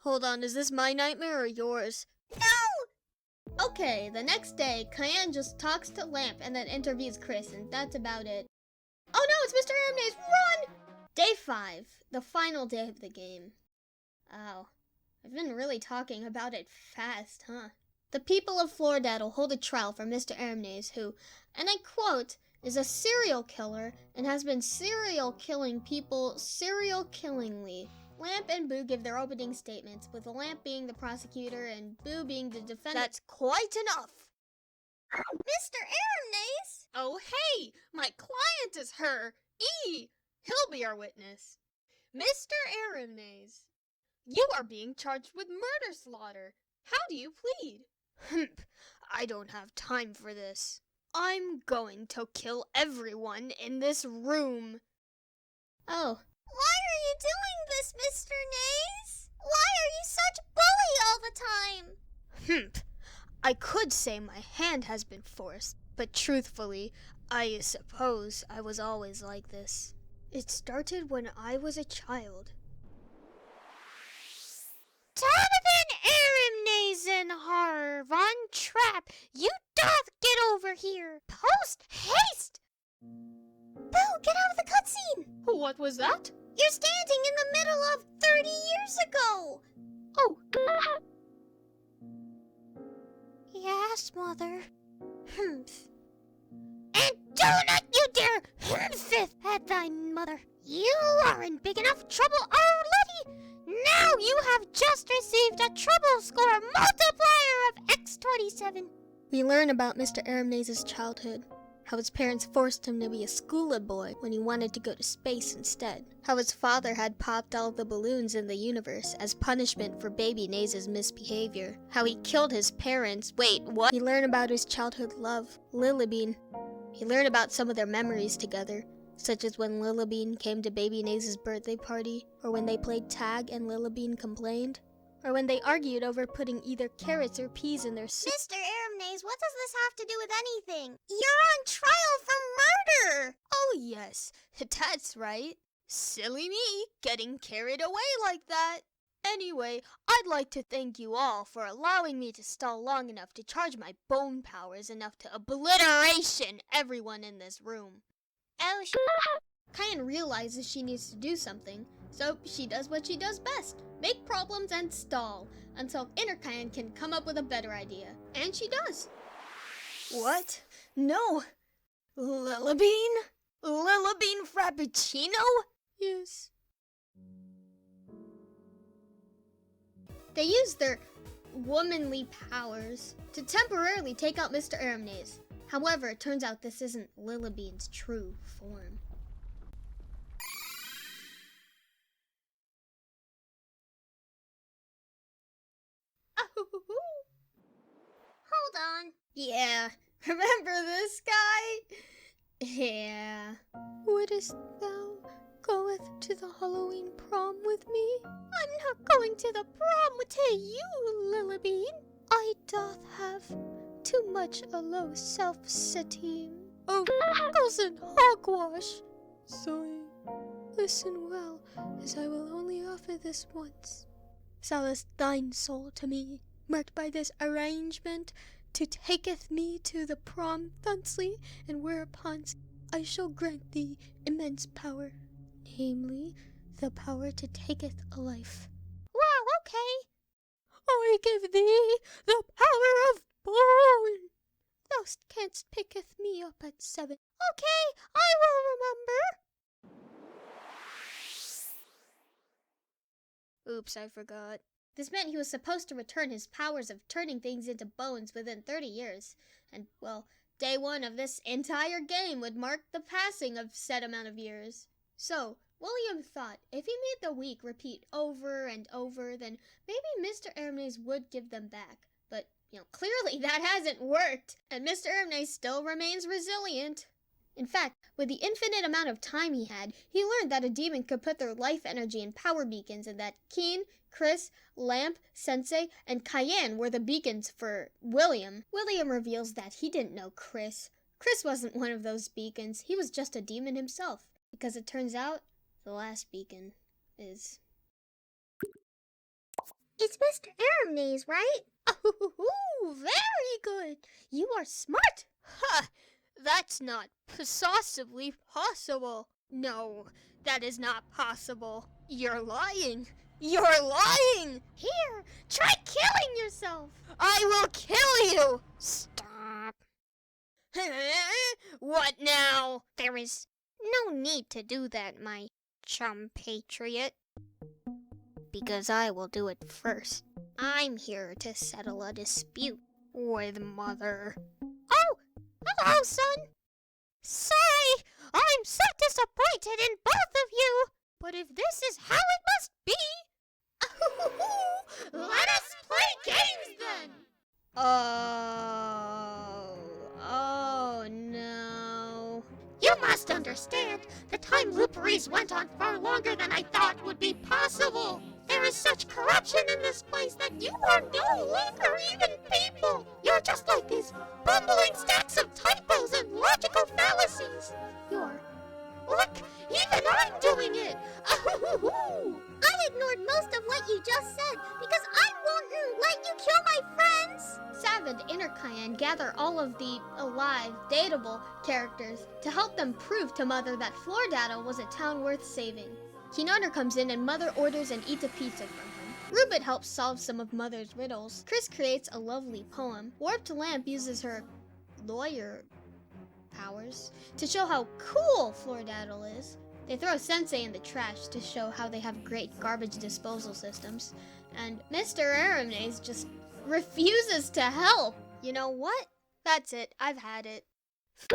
Hold on, is this my nightmare or yours? No! Okay, the next day, Cayenne just talks to Lamp and then interviews Chris, and that's about it. Oh no, it's Mr. Arimnaes, run! Day 5, the final day of the game. Ow, I've been really talking about it fast, huh? The people of Floridaddle hold a trial for Mr. Arimnaes, who, and I quote, is a serial killer and has been serial killing people serial-killingly. Lamp and Boo give their opening statements, with Lamp being the prosecutor and Boo being the defendant. That's quite enough! Mr. Arimnaes! Oh, hey! My client is her! He'll be our witness. Mr. Arimnaes, you are being charged with murder slaughter. How do you plead? I don't have time for this. I'm going to kill everyone in this room. Oh. Why are you doing this, Mr. Naes? Why are you such bully all the time? I could say my hand has been forced, but truthfully, I suppose I was always like this. It started when I was a child. Donovan Arimnaes and Horror Von Trap, you doth get over here. Post haste! Boo, get out of the cutscene! What was that? You're standing in the middle of 30 years ago! Oh. Yes, Mother. Humph. And do not you dare humph at thy mother. You are in big enough trouble already. Now you have just received a trouble score multiplier of X27. We learn about Mr. Arimnaes' childhood. How his parents forced him to be a schooler boy when he wanted to go to space instead. How his father had popped all the balloons in the universe as punishment for baby Naes' misbehavior. How he killed his parents. Wait, what? We learn about his childhood love, Lilybean. We learn about some of their memories together, such as when Lilybean came to baby Naes' birthday party, or when they played tag and Lilybean complained, or when they argued over putting either carrots or peas in their soup. Mr. Arimnaes, what does this have to do with anything? You're on trial for murder! Oh yes, that's right. Silly me, getting carried away like that. Anyway, I'd like to thank you all for allowing me to stall long enough to charge my bone powers enough to obliteration everyone in this room. Oh, Cayenne realizes she needs to do something, so she does what she does best. Make problems and stall, until inner Cayenne can come up with a better idea. And she does. What? No! Lillibean? Lillibean Frappuccino? Yes. They use their womanly powers to temporarily take out Mr. Arimnaes. However, it turns out this isn't Lillibean's true form. Hold on. Yeah, remember this guy? Yeah. Wouldst thou goeth to the Halloween prom with me? I'm not going to the prom with you, Lillibean. I doth have too much a low self-esteem. Oh, cousin hogwash. Sorry. Listen well, as I will only offer this once. Sallest thine soul to me, marked by this arrangement, to taketh me to the prom thusly, and whereupon I shall grant thee immense power, namely, the power to taketh a life. Well, okay. I give thee the power of bone. Thou canst picketh me up at 7. Okay, I will remember. Oops, I forgot. This meant he was supposed to return his powers of turning things into bones within 30 years. And, well, day 1 of this entire game would mark the passing of said amount of years. So, William thought if he made the week repeat over and over, then maybe Mr. Arimnaes would give them back. But, clearly that hasn't worked, and Mr. Arimnaes still remains resilient. In fact, with the infinite amount of time he had, he learned that a demon could put their life energy in power beacons, and that Keen, Chris, Lamp, Sensei, and Cayenne were the beacons for William. William reveals that he didn't know Chris. Chris wasn't one of those beacons, he was just a demon himself, because it turns out the last beacon is... It's Mr. Arimnaes, right? Oh, very good. You are smart. Ha! That's not possibly possible. No, that is not possible. You're lying. You're lying. Here, try killing yourself. I will kill you. Stop. What now? There is no need to do that, my chum patriot. Because I will do it first. I'm here to settle a dispute with Mother. Oh, hello, son. Sorry, I'm so disappointed in both of you. But if this is how it must be, let us play games then. Oh no. You must understand, the time loop race went on far longer than I thought would be possible. There is such corruption in this place that you are no longer even people. You're just like these bumbling stacks of typos and logical fallacies. Look, even I'm doing it. I ignored most of what you just said because I won't let you kill my friends. Sav and Inner Cayenne gather all of the alive, dateable characters to help them prove to Mother that Flordaddle was a town worth saving. Keenarnor comes in and Mother orders and eats a pizza from him. Roob helps solve some of Mother's riddles. Chris creates a lovely poem. Warped Lamp uses her lawyer powers to show how cool Flordaddle is. They throw Sensei in the trash to show how they have great garbage disposal systems. And Mr. Arimnaes just refuses to help. You know what? That's it. I've had it. F***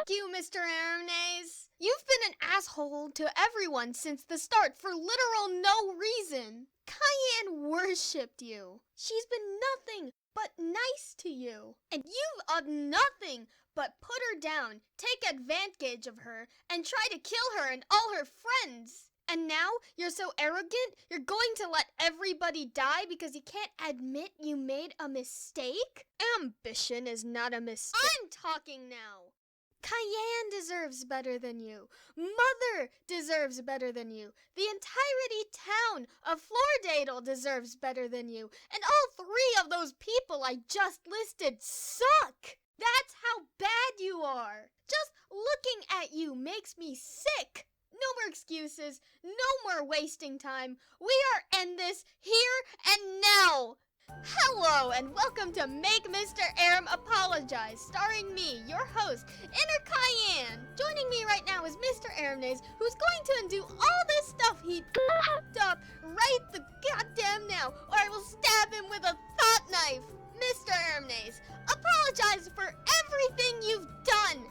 you, Mr. Arimnaes. You've been an asshole to everyone since the start for literal no reason. Cayenne worshipped you. She's been nothing but nice to you. And you've done nothing but put her down, take advantage of her, and try to kill her and all her friends. And now you're so arrogant, you're going to let everybody die because you can't admit you made a mistake? Ambition is not a mistake. I'm talking now. Cayenne deserves better than you. Mother deserves better than you. The entirety town of Flordaddle deserves better than you. And all 3 of those people I just listed suck. That's how bad you are. Just looking at you makes me sick. No more excuses. No more wasting time. We are in this here and now. Hello and welcome to Make Mr. Arim Apologize, starring me, your host, Inner Cayenne. Joining me right now is Mr. Arimnaes, who's going to undo all this stuff he f***ed up right the goddamn now, or I will stab him with a thought knife. Mr. Arimnaes, apologize for everything you've done.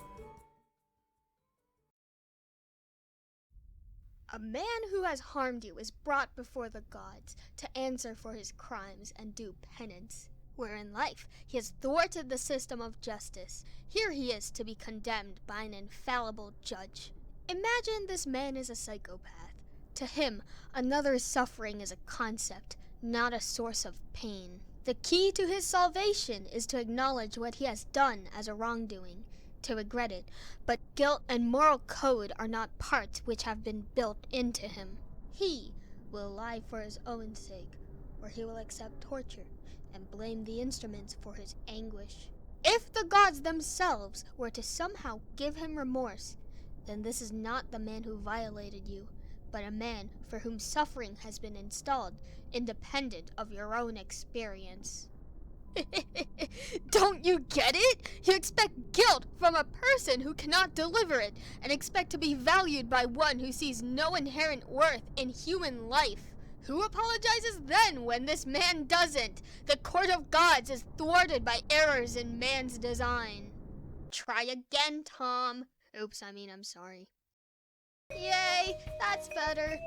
A man who has harmed you is brought before the gods to answer for his crimes and do penance. Where in life he has thwarted the system of justice, here he is to be condemned by an infallible judge. Imagine this man is a psychopath. To him, another's suffering is a concept, not a source of pain. The key to his salvation is to acknowledge what he has done as a wrongdoing, to regret it, but guilt and moral code are not parts which have been built into him. He will lie for his own sake, or he will accept torture and blame the instruments for his anguish. If the gods themselves were to somehow give him remorse, then this is not the man who violated you, but a man for whom suffering has been installed, independent of your own experience. Don't you get it? You expect guilt from a person who cannot deliver it, and expect to be valued by one who sees no inherent worth in human life. Who apologizes then when this man doesn't? The court of gods is thwarted by errors in man's design. Try again, Tom. Oops, I'm sorry. Yay, that's better.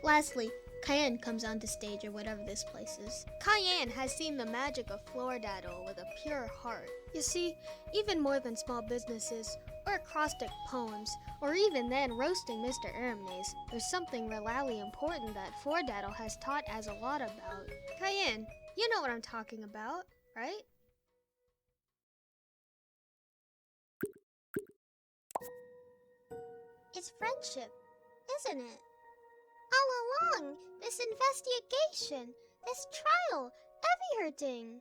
Lastly, Cayenne comes onto stage, or whatever this place is. Cayenne has seen the magic of Flordaddle with a pure heart. You see, even more than small businesses, or acrostic poems, or even then roasting Mr. Arimnaes, there's something really important that Flordaddle has taught us a lot about. Cayenne, you know what I'm talking about, right? It's friendship, isn't it? All along, this investigation, this trial, everything.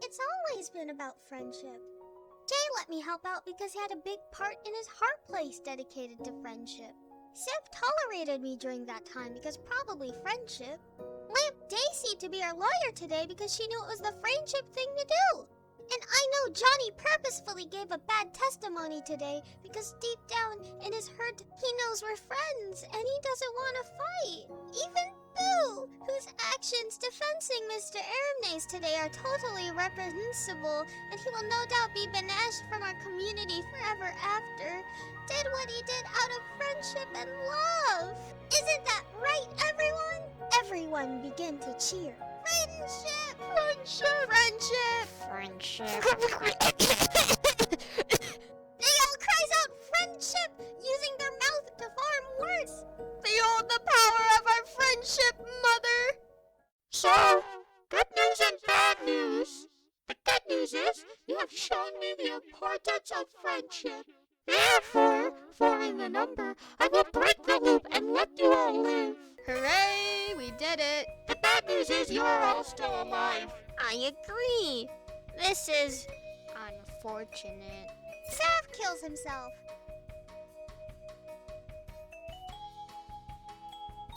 It's always been about friendship. Jay let me help out because he had a big part in his heart place dedicated to friendship. Civ tolerated me during that time because probably friendship. Lamp Daisy to be our lawyer today because she knew it was the friendship thing to do. And I know Johnny purposefully gave a bad testimony today because deep down in his heart, he knows we're friends and he doesn't want to fight. Even Boo, whose actions defending Mr. Arimnaes today are totally reprehensible and he will no doubt be banished from our community forever after, did what he did out of friendship and love. Isn't that right, everyone? Everyone begin to cheer. Friendship! Friendship! Friendship! Friendship! They all cries out friendship, using their mouth to form words. Behold the power of our friendship, Mother! So, good news and bad news. The good news is you have shown me the importance of friendship. Therefore, forming the number, I will break the loop and let you all live. Hooray, we did it! The bad news is you are all still alive. I agree. This is unfortunate. Sav kills himself.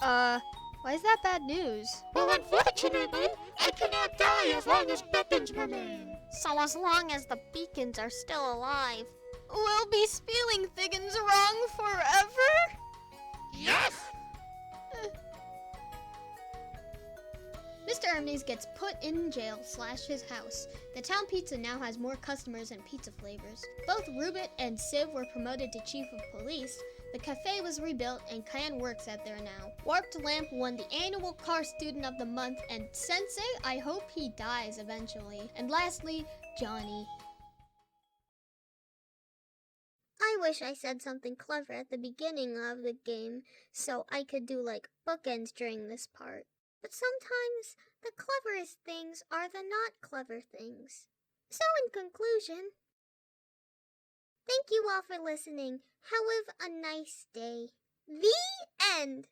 Why is that bad news? Well, unfortunately, I cannot die as long as beacons remain. So as long as the beacons are still alive. We'll be spelling things wrong forever? Yes! Mr. Arimnaes gets put in jail / his house. The town pizza now has more customers and pizza flavors. Both Roob and Civ were promoted to chief of police. The cafe was rebuilt and Cayenne works at there now. Warped Lamp won the annual car student of the month, and Sensei, I hope he dies eventually. And lastly, Johnny. I wish I said something clever at the beginning of the game so I could do like bookends during this part. But sometimes the cleverest things are the not clever things. So in conclusion, thank you all for listening. Have a nice day. The end.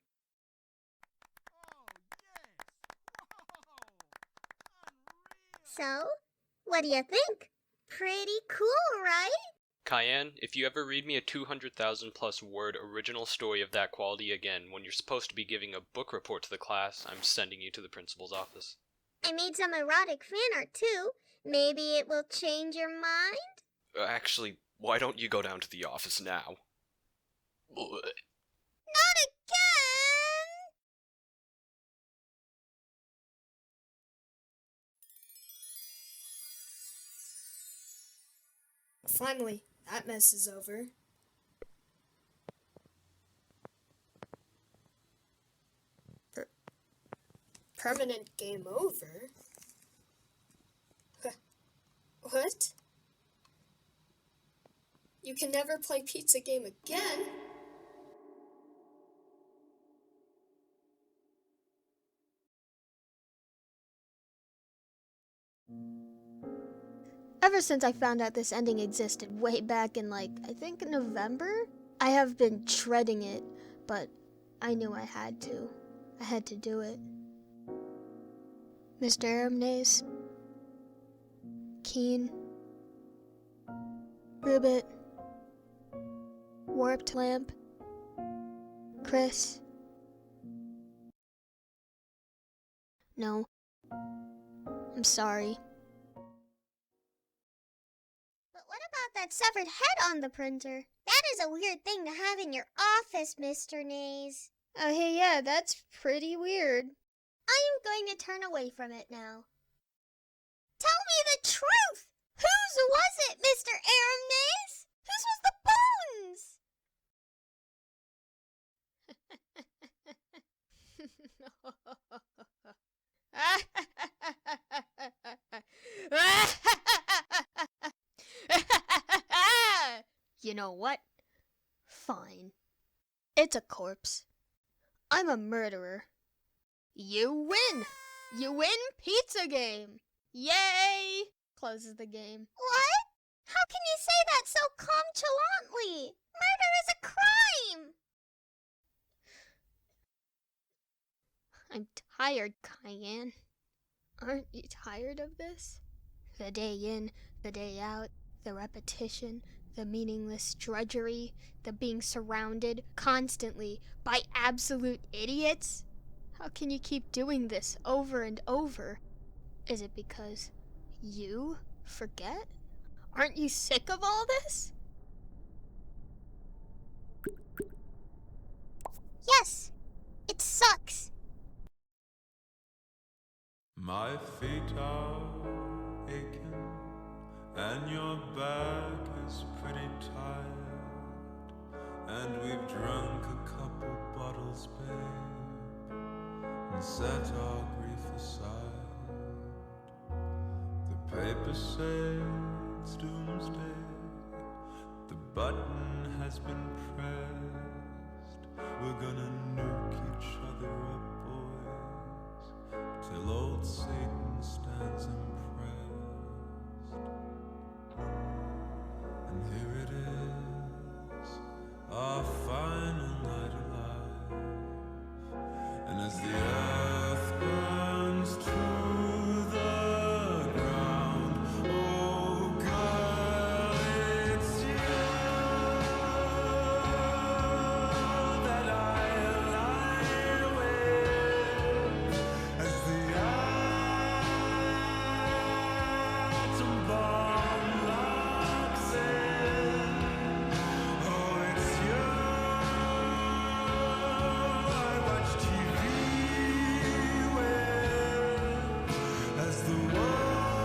So, what do you think? Pretty cool, right? Cayenne, if you ever read me a 200,000 plus word original story of that quality again when you're supposed to be giving a book report to the class, I'm sending you to the principal's office. I made some erotic fan art too. Maybe it will change your mind? Actually, why don't you go down to the office now? Not again! Finally, that mess is over. Permanent game over? What? You can never play pizza game again? Ever since I found out this ending existed way back in I think November, I have been dreading it, but I knew I had to. I had to do it. Mr. Arimnaes, Keen, Roob, Warped Lamp, Chris. No. I'm sorry. But what about that severed head on the printer? That is a weird thing to have in your office, Mr. Nays. Oh, hey, yeah, that's pretty weird. I am going to turn away from it now. Tell me the truth! Whose was it, Mr. Arimnaes? Whose was the bones? You know what? Fine. It's a corpse. I'm a murderer. You win! You win pizza game! Yay! Closes the game. What? How can you say that so nonchalantly? Murder is a crime! I'm tired, Cayenne. Aren't you tired of this? The day in, the day out, the repetition, the meaningless drudgery, the being surrounded constantly by absolute idiots? How can you keep doing this over and over? Is it because you forget? Aren't you sick of all this? Yes, it sucks. My feet are aching and your back is pretty tired, and we've drunk a couple bottles, babe, and set our grief aside. The paper says doomsday, the button has been pressed, we're gonna nuke each other up, boys, till old Satan stands impressed. And here it is, our final night alive, and as the earth burns to the ground, oh girl, it's you that I lie with, as the atom bomb locks in. Oh, it's you. I watch TV with, as the world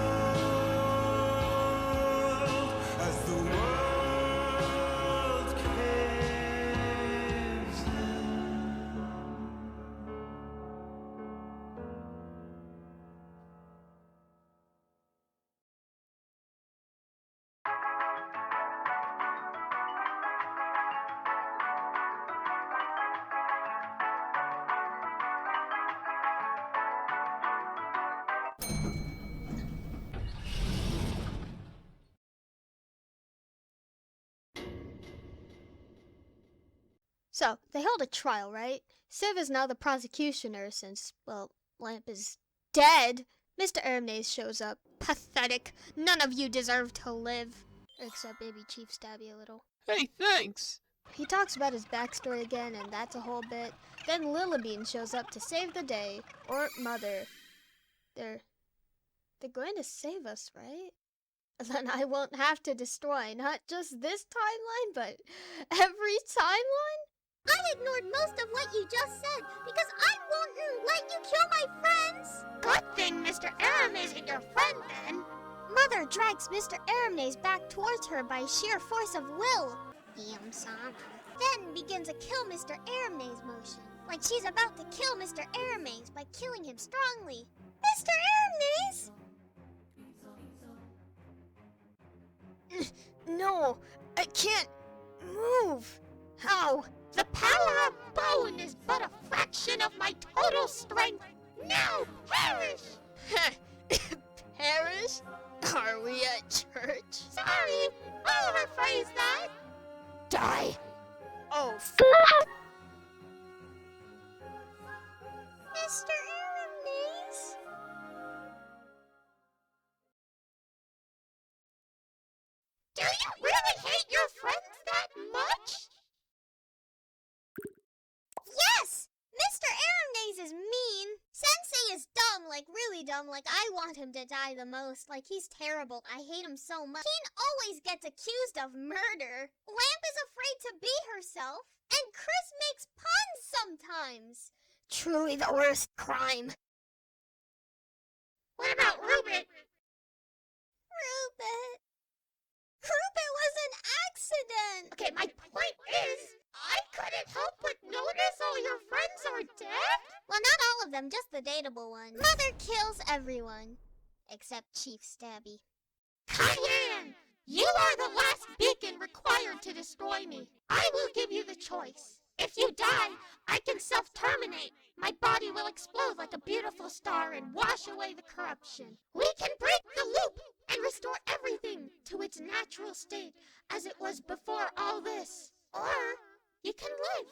caves in. So, they held a trial, right? Civ is now the prosecutioner since, well, Lamp is dead. Mr. Arimnaes shows up. Pathetic. None of you deserve to live. except maybe Chief Stabby a little. Hey, thanks! He talks about his backstory again, and that's a whole bit. Then Lillibean shows up to save the day, or Mother. They're going to save us, right? Then I won't have to destroy not just this timeline, but every timeline? I ignored most of what you just said because I won't let you kill my friends! Good thing Mr. Arimnaes isn't your friend, then. Mother drags Mr. Arimnaes back towards her by sheer force of will. Then begins a kill Mr. Arimnaes motion, like she's about to kill Mr. Arimnaes by killing him strongly. Mr. Arimnaes! No, I can't move. How? The power of bone is but a fraction of my total strength. Now perish! Perish? Are we at church? Sorry, I'll rephrase that. Die! Oh, Mr. Arimnaes? Do you really hate your friends that much? Yes! Mr. Arimnaes is mean. Sensei is dumb, like really dumb, like I want him to die the most, like he's terrible. I hate him so much. Keen always gets accused of murder. Lamp is afraid to be herself. And Chris makes puns sometimes. truly the worst crime. What about Roob? Roob was an accident! Okay, my point is, I couldn't help but notice all your friends are dead? Well, not all of them, just the dateable ones. Mother kills everyone. Except Chief Stabby. Cayenne! You are the last beacon required to destroy me. I will give you the choice. If you die, I can self-terminate. My body will explode like a beautiful star and wash away the corruption. We can break the loop and restore everything to its natural state as it was before all this. Or you can live,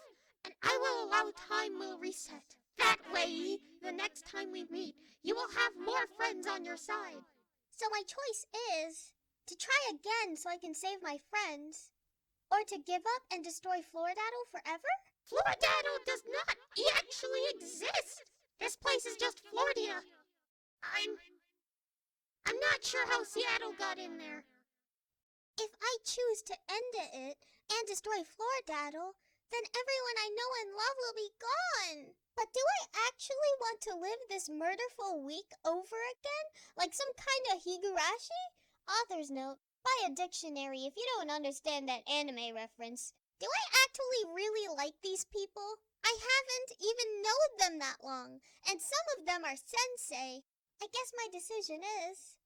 and I will allow time will reset. That way, the next time we meet, you will have more friends on your side. So my choice is to try again so I can save my friends, or to give up and destroy Floridaddle forever? Floridaddle does not actually exist. This place is just Floridia. I'm not sure how Seattle got in there. If I choose to end it and destroy Floridaddle, then everyone I know and love will be gone. But do I actually want to live this murderful week over again? Like some kind of higurashi? Author's note. Buy a dictionary if you don't understand that anime reference. Do I actually really like these people? I haven't even known them that long, and some of them are Sensei. I guess my decision is...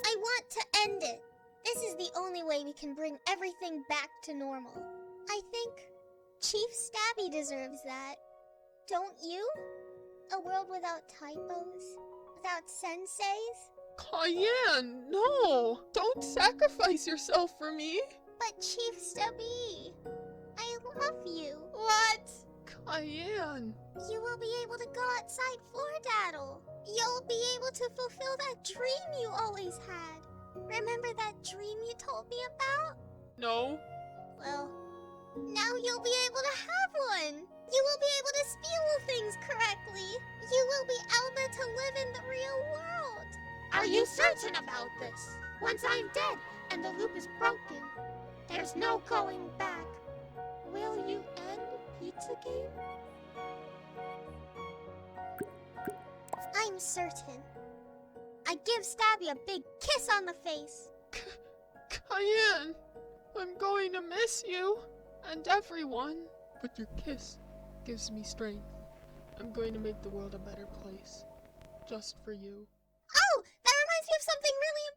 I want to end it. This is the only way we can bring everything back to normal. I think Chief Stabby deserves that. Don't you? A world without typos? Without senseis? Cayenne, no! Don't sacrifice yourself for me! But Chief Stabby, I love you. What? Cayenne. You will be able to go outside Floridaddle. You'll be able to fulfill that dream you always had. Remember that dream you told me about? No. Well, now you'll be able to have one. You will be able to spell things correctly. You will be able to live in the real world. Are you certain about this? Once I'm dead and the loop is broken, there's no going back. Will you end Pizzagate? I'm certain. I give Stabby a big kiss on the face. Cayenne, I'm going to miss you and everyone. But your kiss gives me strength. I'm going to make the world a better place. Just for you. Oh, that reminds me of something really